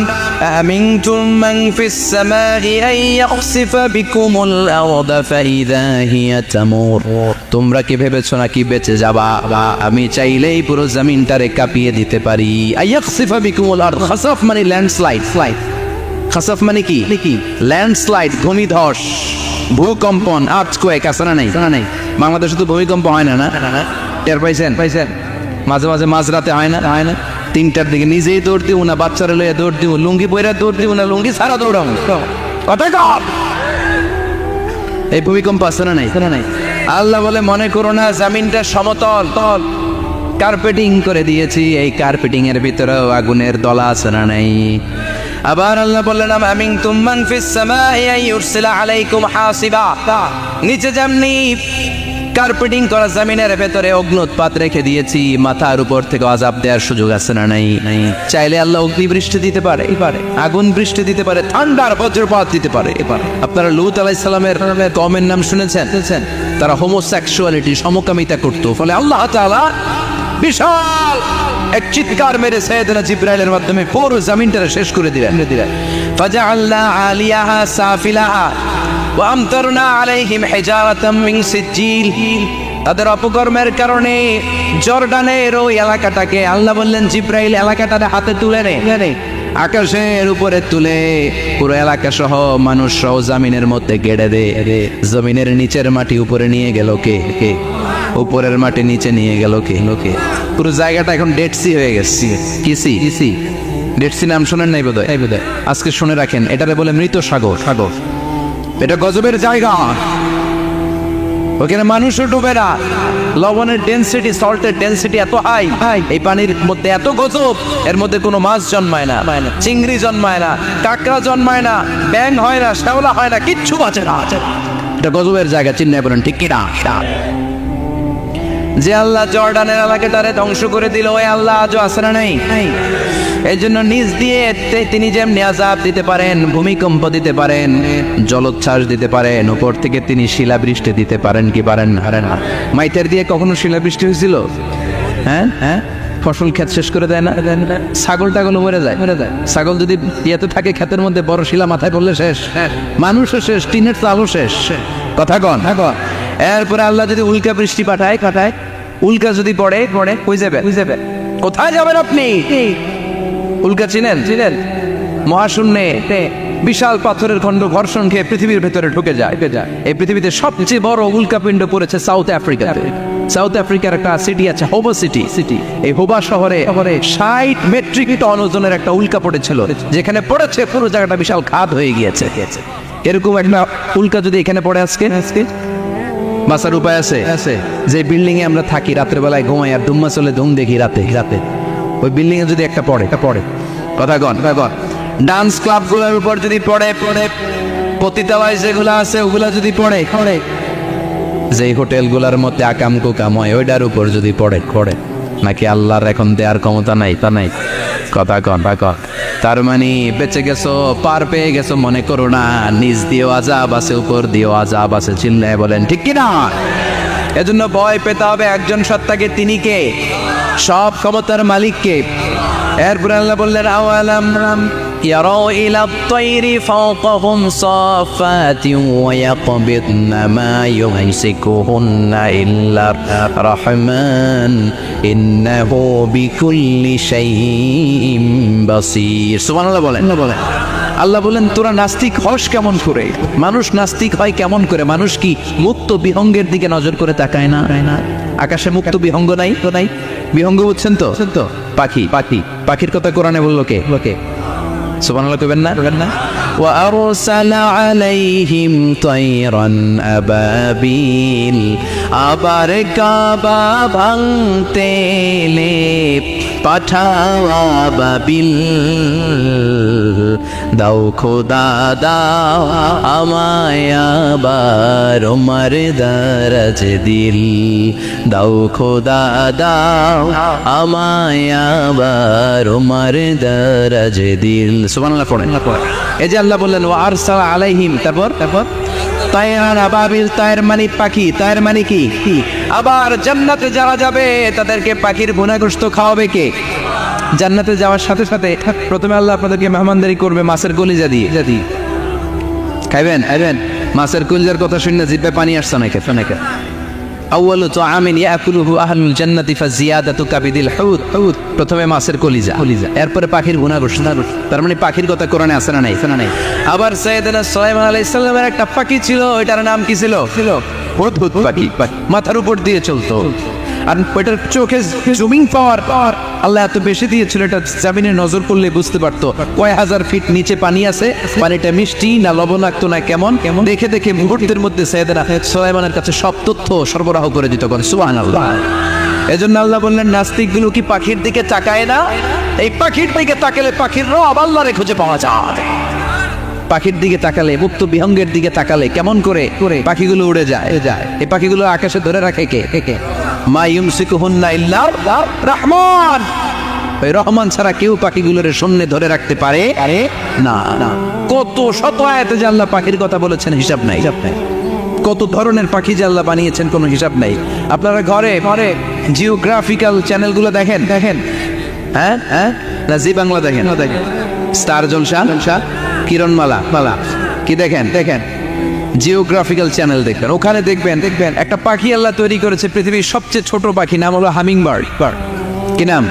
আমিনতুম মান ফিস সামাই আন ইয়াখসিফা বিকুমুল আরদা ফাইযা হিয়া তামুর, তোমরা কি ভেবেছো নাকি বেঁচে যাবা? আমি চাইলেই পুরো জমিনটারে কাঁপিয়ে দিতে পারি। আইয়াখসিফা বিকুমুল আরদ, খাসাফ মানে ল্যান্ডস্লাইড। খাসাফ মানে কি? ল্যান্ডস্লাইড, ভূমিধস, ভূকম্পন, আর্থকোয়েক আছে না নাই? বাংলাদেশে তো ভূমিকম্প হয় না? টের পাইছেন? মাঝে মাঝে মাঝরাতে হয় না? 3টার দিকে নিজেই দৌড় দিব না, বাচ্চারা লইয়া দৌড় দিব, লুঙ্গি পইরা দৌড় দিব না, লুঙ্গি ছাড়া দৌড়াম। এই ভূমিকম্প আছে না নাই? আল্লাহ বলে, মনে করো না জমিনটা সমতল, কার্পেটিং করে দিয়েছি। এই কার্পেটিং এর ভিতরেও আগুনের দলা আছে না নাই? আবার আল্লাহ বললেন, আমিনতুম মান ফিস সামাই আন ইউরসিলা আলাইকুম হাসিবা, নিচে যেমনি কার্পেটিং করা জমিনের ভেতরে অগ্নুৎপাত রেখে দিয়েছি, মাথার উপর থেকে আযাব দেওয়ার সুযোগ আছে না নাই? চাইলে আল্লাহ অগ্নি বৃষ্টি দিতে পারে, আগুন বৃষ্টি দিতে পারে, ঠান্ডার বজ্রপাত দিতে পারে। আপনারা লূত আলাইহিস সালামের কওমের নাম শুনেছেন? তারা হোমোসেক্সুয়ালিটি, সমকামিতা করত। ফলে আল্লাহ তাআলা বিশাল এক চিৎকার মেরে সাইয়েদনা জিবরাইলের মাধ্যমে পুরো জমিনটা শেষ করে দিলেন। ফাজআলনা আলিয়াহা সাফিলাহা ওয়া আমতারনা আলাইহিম হিজারাতাম মিন সিজ্জিল, তাদের অপকর্মের কারণে জর্ডানের ওই এলাকাটাকে আল্লাহ বললেন, জিবরাইল এলাকাটারে হাতে তুলে নে, আকাশের উপরে তুলে পুরো এলাকা সহ মানুষ সহ জমিনের মধ্যে গেড়ে দে। জমিনের নিচের মাটি উপরে নিয়ে গেল কে? উপরের মাটি নিচে নিয়ে গেল কে? পুরো জায়গাটা এখন ডেড সি হয়ে গেছে। কি ডেড সি নাম শোনেন নাই বোধহয়? আজকে শুনে রাখেন, এটারে বলে মৃত সাগর। এটা গজবের জায়গা, ওখানে মানুষও ডুবে না। লবণের ডেনসিটি, সল্টের ডেনসিটি এত হাই, এই পানির মধ্যে এত গজব, এর মধ্যে কোনো মাছ জন্মায় না, চিংড়ি জন্মায় না, কাঁকড়া জন্মায় না, ব্যাঙ হয় না, শ্যাওলা হয় না, কিচ্ছু বাঁচে না। এটা গজবের জায়গা, চিন্তায় বলেন ঠিক কিনা? যে আল্লাহ জর্ডানের এলাকাটারে ধ্বংস করে দিল, ওই আল্লাহ আজও আছে না নাই? এই জন্য নিজ দিয়ে তিনি যেমনি আযাব দিতে পারেন, ভূমিকম্প দিতে পারেন, জলোচ্ছ্বাস দিতে পারেন, উপর থেকে তিনি শিলাবৃষ্টি দিতে পারেন কি পারেন না? মাইথার দিয়ে কখনো শিলাবৃষ্টি হয়েছিল? হ্যাঁ, ফসল ক্ষেত শেষ করে দেয় না? ছাগল টাগল মরে যায়। ছাগল যদি ইয়েতে থাকে ক্ষেতের মধ্যে, বড় শিলা মাথায় পড়লে শেষ, মানুষও শেষ, টিনের চালও শেষ। কথা কন। এরপরে আল্লাহ যদি উল্কা বৃষ্টি পাঠায়, উল্কা যদি পড়ে, কই যাবে? কোথায় যাবেন আপনি? উল্কা চিনেন? মহাশূন্যে বিশাল পাথরের খণ্ড ঘর্ষণ খেয়ে পৃথিবীর ভেতরে ঢুকে যায়। এই পৃথিবীতে সবচেয়ে বড় উল্কাপিণ্ড পড়েছে সাউথ আফ্রিকাতে। সাউথ আফ্রিকার একটা সিটি আছে, হোবা সিটি। এই হোবা শহরে 60 মেট্রিক টন ওজনের একটা উল্কা পড়েছিল, যেখানে পড়েছে পুরো জায়গাটা বিশাল খাদ হয়ে গিয়েছে। এরকম একটা উল্কা যদি এখানে পড়ে আজকে, বাঁচার উপায় আছে? যে বিল্ডিং এ আমরা থাকি, রাতের বেলায় ঘুমাই আর ধুম্মা চলে ধুম দেখি রাতে, ওই বিল্ডিং এ যদি একটা পড়ে, কথা কন, ডান্স ক্লাব গুলোর উপর যদি পড়ে, পতিতালয় যেগুলো আছে ওগুলা যদি পড়ে, যে হোটেল গুলার মধ্যে আকাম কুকাম হয় ওইটার উপর যদি পড়ে, নাকি আল্লাহর এখন দেয়ার ক্ষমতা নাই? তা নাই। কথা কন। তার মানে বেঁচে গেছো, পার পেয়ে গেছো মনে করো না, নিজ দিয়েও আযাব আছে, উপর দিয়েও আযাব আছে। চিল্লায় বলেন ঠিক কিনা? এজন্য ভয় পেতে হবে একজন সত্তাকে, তিনি কে? সব ক্ষমতার মালিক কে? এরপরে আল্লাহ বললেন আওয়ালাম يروا إلى الطير فوقهم صافات ويقبضن ما يمسكهن إلا الرحمن إنه بكل شيء بصير سبحان الله বলেন আল্লাহ বলেন তোরা নাস্তিক হস কেমন করে মানুষ নাস্তিক হয় কেমন করে মানুষ কি মুক্ত বিহঙ্গের দিকে নজর করে তাকায় না আকাশে মুক্ত বিহঙ্গ নাই বিহঙ্গ বুঝছেন তো পাখি পাখির কথা কোরআনে বললো কে সুবহানাল্লাহ কইবেন না وأرسل عليهم طيرا أبابيل আবার কাবা ভাঙতে এলে পাঠাও আবাবিল দাও খোদা দাও আমায় আবার ওমর দরজ দিল দাও খোদা দাও আমায় আবার ওমর দরজ দিল সুবহানাল্লাহ পড়েন এই যে আল্লাহ বললেন ওয়া আরসালা আলাইহিম তারপর তায়রান আবাবিল তায়ের মানে পাখি তায়ের মানে কি আবার জান্নাতে যারা যাবে তাদেরকে পাখির ভুনাগোশত খাওয়াবে কে জান্নাতে যাওয়ার সাথে সাথে প্রথমে আল্লাহ আপনাদেরকে মেহমানদারি করবে মাছের কলিজা দিয়ে খাইবেন মাছের কলিজার কথা শুনে জিভে পানি আসছে না খেতে আউয়ালু তুআমিন ইয়াকুলুহু আহলুল জান্নাতি ফাজিয়াদাতু কাবিদিল হুদ প্রথমে মাছের কলিজা এরপরে পাখির ভুনাগোশত তার মানে পাখির কথা কোরআনে আছে না নাই আবার সাইয়েদনা সুলাইমান আলাইহিস সালামের একটা পাখি ছিল ওটার নাম কি ছিল হুদহুদ পাখি মাথার উপর দিয়ে চলতো আর ওইটার চোখে জুমিং পাওয়ার আল্লাহ এত বেশি দিয়েছিল এটা জমিনে নজর করলে বুঝতে পারতো কয় হাজার ফিট নিচে পানি আছে পানিটা মিষ্টি না লবণাক্ত না কেমন দেখে মুহূর্তের মধ্যে সাইয়েদনা সুলাইমানের কাছে সব তথ্য সরবরাহ করে দিত সুবহানাল্লাহ এজন্য আল্লাহ বললেন নাস্তিকগুলো কি পাখির দিকে তাকায় না এই পাখির দিকে তাকালে পাখির রব আল্লাহরে খুঁজে পাওয়া যায় পাখির দিকে তাকালে মুক্ত বিহঙ্গের দিকে তাকালে কেমন করে পাখিগুলো উড়ে যায় এই পাখিগুলো আকাশে ধরে রাখে কে মা ইউমসিকুহুন্না ইল্লা রহমান ওই রহমান ছাড়া কেউ পাখিগুলোর শূন্যে ধরে রাখতে পারে না কত শত আয়াতে যে আল্লাহ পাখির কথা বলেছেন হিসাব নাই কত ধরনের পাখি যে আল্লাহ বানিয়েছেন কোনো হিসাব নাই আপনারা ঘরে জিওগ্রাফিক্যাল চ্যানেলগুলো দেখেন হ্যাঁ না জি বাংলা দেখেন স্টার জলসা কিরণমালা কি দেখেন জিওগ্রাফিক্যাল চ্যানেল দেখবেন ওখানে দেখবেন একটা পাখি আল্লাহ তৈরি করেছে পৃথিবীর সবচেয়ে ছোট পাখি নাম হলো হামিং বার্ড কি নাম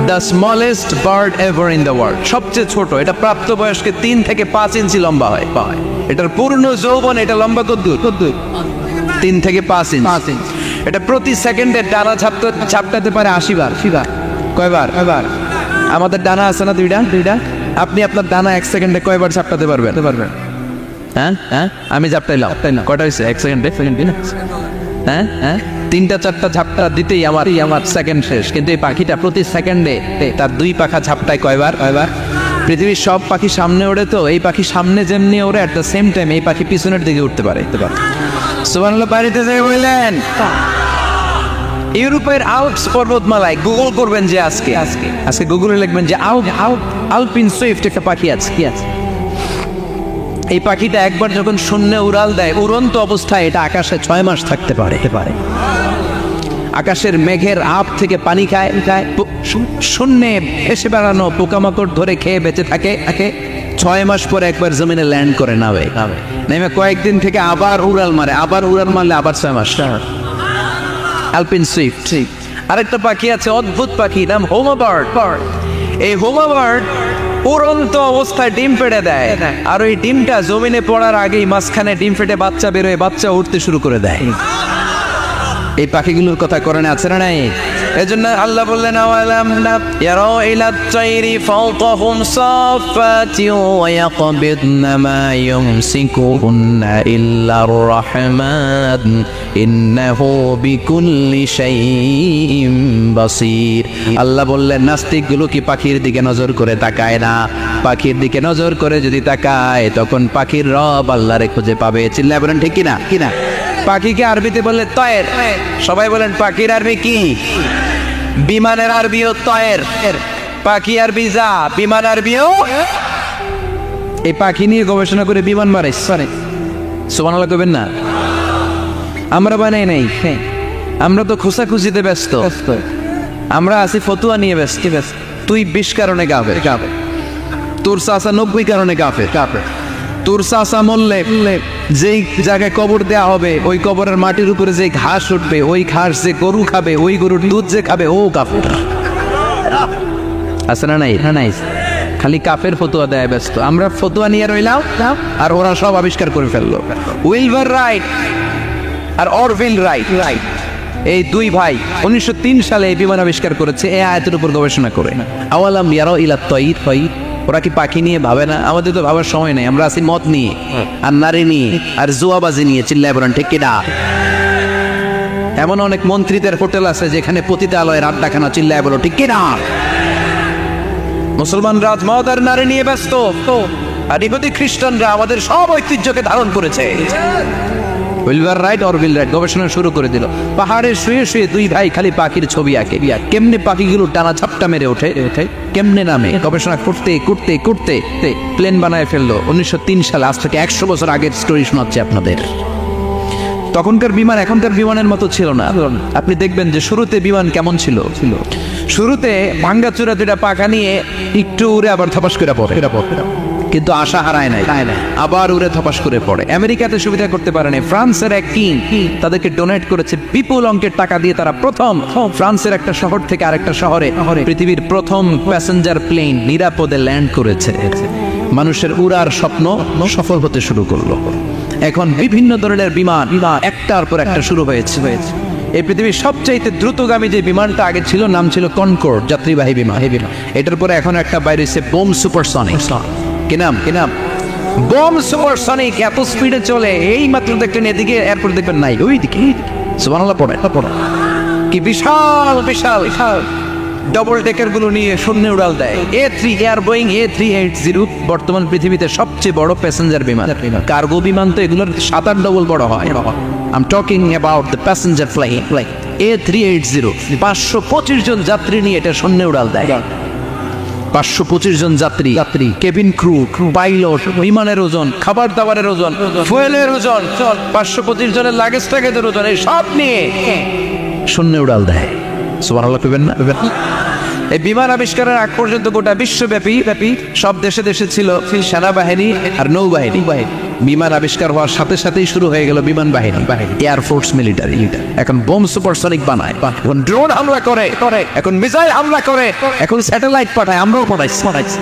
the smallest bird ever in the world সবচেয়ে ছোট এটা প্রাপ্তবয়স্কে 3 থেকে 5 ইঞ্চি লম্বা হয় এটার পূর্ণ যৌবন এটা লম্বা কতদূর 3 থেকে 5 ইঞ্চি এটা প্রতি সেকেন্ডে ডানা ঝাপটাতে পারে 80 বার কয়বার আমাদের ডানা আছে না দুইটা আপনি আপনার ডানা 1 সেকেন্ডে কয়বার ঝাপটাতে পারবেন হ্যাঁ আমি ঝাপটাইলাম কয়টা হয়েছে 1 সেকেন্ডে হ্যাঁ 3টা 4টা ঝাপটা দিতেই আমার সেকেন্ড শেষ কিন্তু এই পাখিটা প্রতি সেকেন্ডে তার 2 পাখা ঝাপটায় কয়বার পৃথিবীর সব পাখি সামনে ওড়ে তো এই পাখি সামনে যেমনি ওড়ে এট দ্য সেম টাইম এই পাখি পিছনের দিকে উঠতে পারে সুবহানাল্লাহ বাড়িতে যাই বললেন ইউরোপের আল্পস পর্বতমালায় গুগল করবেন যে আজকে গুগলে লিখবেন যে আলপিন সুইফট একটা পাখি আছে এই পাখিটা একবার যখন শূন্যে উড়াল দেয় উড়ন্ত অবস্থায় এটা আকাশে 6 মাস থাকতে পারে আকাশের মেঘের আপ থেকে পানি খায় শূন্যে ভেসে বেড়ানো পোকামাকড় ধরে খেয়ে বেঁচে থাকে 6 মাস পরে একবার জমিনে ল্যান্ড করে নেমে কয়েকদিন থেকে আবার উড়াল মারলে আবার 6 মাস আলপিন সুইফট আরেকটা পাখি আছে অদ্ভুত পাখি নাম হোমা বার্ড এই হোমা বার্ড উড়ন্ত অবস্থায় ডিম পেড়ে দেয় আর ওই ডিমটা জমিনে পড়ার আগেই মাঝখানে ডিম ফেটে বাচ্চা বেরোয় বাচ্চা উঠতে শুরু করে দেয় এই পাখিগুলোর কথা কোরআনে আছে না নাই এজন্য আল্লাহ বললেন আওয়ালাম ইয়ারাউ ইলা তাইরি ফাওকাহুম সাফাতি ওয়া ইয়াকবিদনা মা ইউমসিকুহুন্না ইল্লার রহমান ইন্নাহু বিকুল্লি শাইইন বাসীর আল্লাহ বললেন নাস্তিকগুলো কি পাখির দিকে নজর করে তাকায় না পাখির দিকে নজর করে যদি তাকায় তখন পাখির রব আল্লাহরে খুঁজে পাবে চিল্লায় বলেন ঠিক কিনা পাখিকে আরবিতে বললে তয়ের সবাই বলেন পাখির আরবি কি বিমানের আরবিও তয়ের পাখি আরবি যা বিমান আরবিও এই পাখি নিয়ে গবেষণা করে বিমান বানাইছে সুবহানাল্লাহ কইবেন না আমরা বানাই নাই আমরা তো খোঁজাখুঁজিতে ব্যস্ত আমরা আছি ফতুয়া নিয়ে ব্যস্ত তুই 20 কারণে কাফের, তোর চাচা 90 কারণে কাফের, তোর চাচা মরলে যেই জায়গায় কবর দেয়া হবে ওই কবরের মাটির উপরে যে ঘাস উঠবে ওই ঘাস যে গরু খাবে ওই গরুর দুধ যে খাবে ও কাফের। আছে না নাই? না নাই, খালি কাফের ফতোয়া দেয় ব্যস্ত। আমরা ফতোয়া নিয়ে রইলাম আর ওরা সব আবিষ্কার করে ফেললো। উইলবার রাইট আর অরভিল রাইট, এই দুই ভাই 1903 সালে এই বিমান আবিষ্কার করেছে এই আয়াতের উপর গবেষণা করে। আওয়ালাম ইয়ারাউ ইলা তাইর, ওরা কি পাখি নিয়ে ভাবে না? আমাদের তো ভাবার সময় নেই, আমরা আছি মদ নিয়ে আর নারী নিয়ে আর জুয়াবাজি নিয়ে। চিল্লায় বলেন ঠিক কিনা? এমন অনেক মন্ত্রীদের হোটেল আছে যেখানে পতিতালয়ের আড্ডাখানা। চিল্লায় বলো ঠিক কিনা? মুসলমান রাজ মদ আর নারী নিয়ে ব্যস্ত, আর ইহুদি খ্রিস্টানরা আমাদের সব ঐতিহ্যকে ধারণ করেছে। উইলবার রাইট অরভিল রাইট গবেষণা শুরু করে দিল। পাহাড়ে শুয়ে শুয়ে দুই ভাই খালি পাখির ছবি আঁকে, কেমনে পাখিগুলো টানা ঝাপটা মেরে ওঠে, কেমনে নামে, গবেষণা করতে করতে করতে প্লেন বানায় ফেললো 1903 সালে। আজ থেকে 100 বছর আগের স্টোরি শোনাচ্ছি আপনাদের। তখনকার বিমান এখনকার বিমানের মতো ছিল না। আপনি দেখবেন যে শুরুতে বিমান কেমন ছিল। শুরুতে ভাঙ্গাচুরা দুটা পাখা নিয়ে একটু উড়ে আবার থপাস করে পড়ে, কিন্তু আশা হারায় নাই, আবার উড়ে থপাস করে পড়ে। আমেরিকাতে সুবিধা করতে পারে না। ফ্রান্সের এক কিং তাদেরকে ডোনেট করেছে বিপুল অঙ্কের টাকা দিয়ে। তারা প্রথম ফ্রান্সের একটা শহর থেকে আরেকটা শহরে পৃথিবীর প্রথম প্যাসেঞ্জার প্লেন নিরাপদে ল্যান্ড করেছে। মানুষের উড়ার স্বপ্ন সফল হতে শুরু করলো। এখন বিভিন্ন ধরনের বিমান একটার পর একটা শুরু হয়েছে। এই পৃথিবীর সবচাইতে দ্রুতগামী যে বিমানটা আগে ছিল নাম ছিল কনকর্ড, যাত্রীবাহী বিমান। এটার পরে এখন একটা বাইরে হচ্ছে বোম সুপারসনিক। কি নাম? Bomb supersonic. এত স্পিডে চলে, এই মাত্র দেখলেন এদিকে এয়ারপোর্ট দেখবেন নাই, ওই দিকে সুবহানাল্লাহ পড়ে। কি বিশাল বিশাল ডবল ডেকার গুলো নিয়ে শূন্যে উড়াল দেয়। A3 এয়ার বোয়িং A380 বর্তমান পৃথিবীতে সবচেয়ে বড় প্যাসেঞ্জার বিমান। কার্গো বিমান তো এগুলোর 7-8 ডবল বড় হয়। I'm talking about the passenger flying A380 525 জন যাত্রী নিয়ে এটা শূন্যে উড়াল দেয়। 525 জন যাত্রী, কেবিন ক্রু, পাইলট, বিমানের ওজন, খাবার দাবারের ওজন, ফুয়েলের ওজন, 525 জনের লাগেজ ট্যাগেজের ওজন, এই সব নিয়ে শূন্যে উড়াল দেয়। সুবহানাল্লাহ পেবেন না? এই বিমান আবিষ্কারের আগ পর্যন্ত গোটা বিশ্বব্যাপী সব দেশে দেশে ছিল সেনাবাহিনী আর নৌবাহিনী। বিমান আবিষ্কার হওয়ার সাথে সাথেই শুরু হয়ে গেল বিমান বাহিনী, এয়ারফোর্স, মিলিটারি। এখন বোম সুপারসনিক বানায়, এখন ড্রোন হামলা করে, এখন মিসাইল হামলা করে, এখন স্যাটেলাইট পাঠায়। আমরাও পাঠাইছি।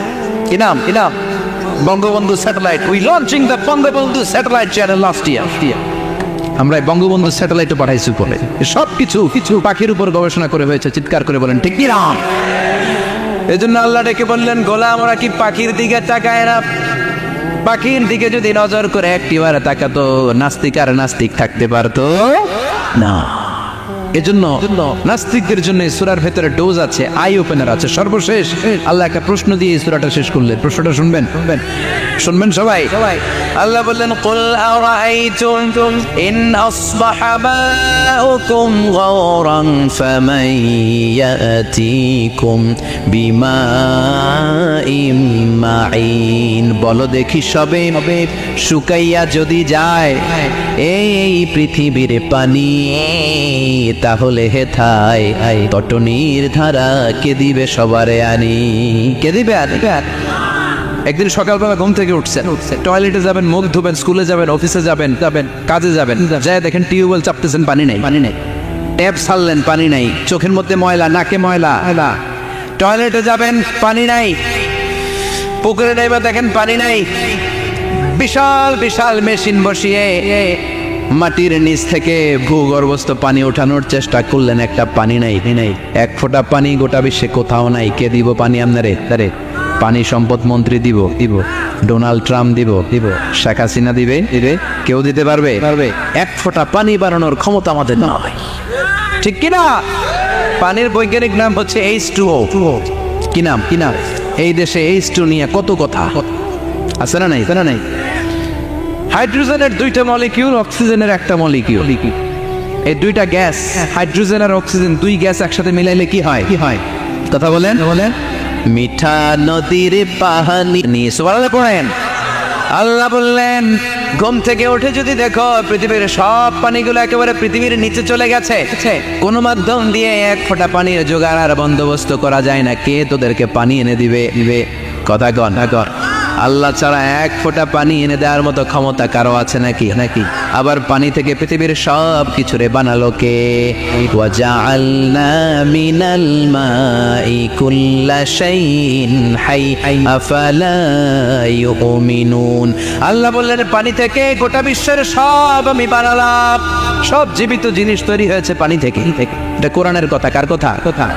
কি নাম? Bangabandhu satellite. We launching the Bangabandhu satellite channel last year. আমরা বঙ্গবন্ধু স্যাটেলাইটও পাঠাইছি উপরে। সব কিছু পাখির উপর গবেষণা করে হয়েছে। চিৎকার করে বলেন ঠিক কি না? এই জন্য আল্লাহ ডেকে বললেন, গোলাম ওরা কি পাখির দিকে তাকায় না? পাখির দিকে যদি নজর করে একটিবার তাকাতো, নাস্তিক আর নাস্তিক থাকতে পারতো না। এজন্য নাস্তিকদের জন্য এই সূরার ভেতরে ডোজ আছে, আই ওপেনার আছে। সর্বশেষ আল্লাহ একটা প্রশ্ন দিয়ে এই সূরাটা শেষ করলেন। প্রশ্নটা শুনবেন সবাই। আল্লাহ বললেন, কুল আরাআইতুম ইন আসবাহা মাউকুম গাওরান ফামান ইয়াতিকুম বিমাইম মাইন। বলো দেখি সবে শুকাইয়া যদি যায় এই পৃথিবীর পানি, তাহলে হেথায় তটনির ধারা কে দিবে সবারে আনি? কে দিবে? একদিন সকালবেলা ঘুম থেকে উঠছেন, টয়লেটে যাবেন, মুখ ধুবেন, স্কুলে যাবেন, অফিসে যাবেন, কাজে যাবেন, যায় দেখেন টিউবওয়েল চাপতেছেন, পানি নাই। ট্যাপ ছাড়লেন, পানি নাই। চোখের মধ্যে ময়লা, নাকে ময়লা। টয়লেটে যাবেন, পানি নাই। পুকুরে নেমে দেখেন পানি নাই। বিশাল বিশাল মেশিন বসিয়ে মাটির নিচ থেকে ভূগর্ভস্থ পানি ওঠানোর চেষ্টা করলেন, একটা পানি নাই। এক ফোঁটা পানি গোটা বিশ্বে কোথাও নাই। কে দিব পানি আপনারে? পানি সম্পদ মন্ত্রী দিব, ডোনাল্ড ট্রাম্প দিব, শেখ হাসিনা দিবে, কেউ দিতে পারবে? এক ফোঁটা পানি বানানোর ক্ষমতা আমাদের নয়, ঠিক কিনা? পানির বৈজ্ঞানিক নাম হচ্ছে H2O। কি নাম? এই দেশে H2 নিয়ে কত কথা আছে না নাই? হাইড্রোজেনের 2টা মলিকিউল, অক্সিজেনের একটা মলিকিউল। এই 2টা গ্যাস, হাইড্রোজেন আর অক্সিজেন, 2 গ্যাস একসাথে মিলাইলে কি হয়? কথা বলেন। মিঠা নদীর পানি নিয়ে সুবহানাল্লাহ পড়েন। আল্লাহ বললেন ঘুম থেকে উঠে যদি দেখো পৃথিবীর সব পানিগুলো একেবারে পৃথিবীর নিচে চলে গেছে, কোন মাধ্যম দিয়ে এক ফোঁটা পানির জোগাড় আর বন্দোবস্ত করা যায় না, কে তোদেরকে পানি এনে দিবে? কথা কন আল্লাহ ছাড়া এক ফোঁটা পানি এনে দেওয়ার মতো ক্ষমতা কারো আছে নাকি? আবার পানি থেকে পৃথিবীর সব কিছুরে বানালো কে? ওয়াজআলনা মিনাল মাই কুল্লা শাইইন হাই আফালা ইউমিনুন। আল্লাহ বললেন পানি থেকে গোটা বিশ্বের সব আমি বানালাম, সব জীবিত জিনিস তৈরি হয়েছে পানি থেকে। এটা কোরআনের কথা, কার কথা?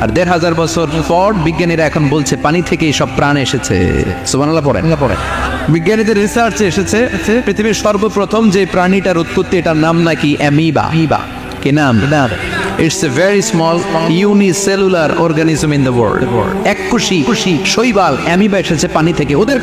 আর ১৫০০ বছর পর বিজ্ঞানীরা এখন বলছে পানি থেকেই সব প্রাণ এসেছে। সুবহানাল্লাহ পড়েন। বিজ্ঞানীদের রিসার্চে এসেছে পৃথিবীর সর্বপ্রথম যে প্রাণীটার উৎপত্তি, এটার নাম নাকি অ্যামিবা। কি নাম? It's a very small unicellular organism in the world. এককোষী শৈবাল অ্যামিবা এসেছে পানি থেকে। ওদের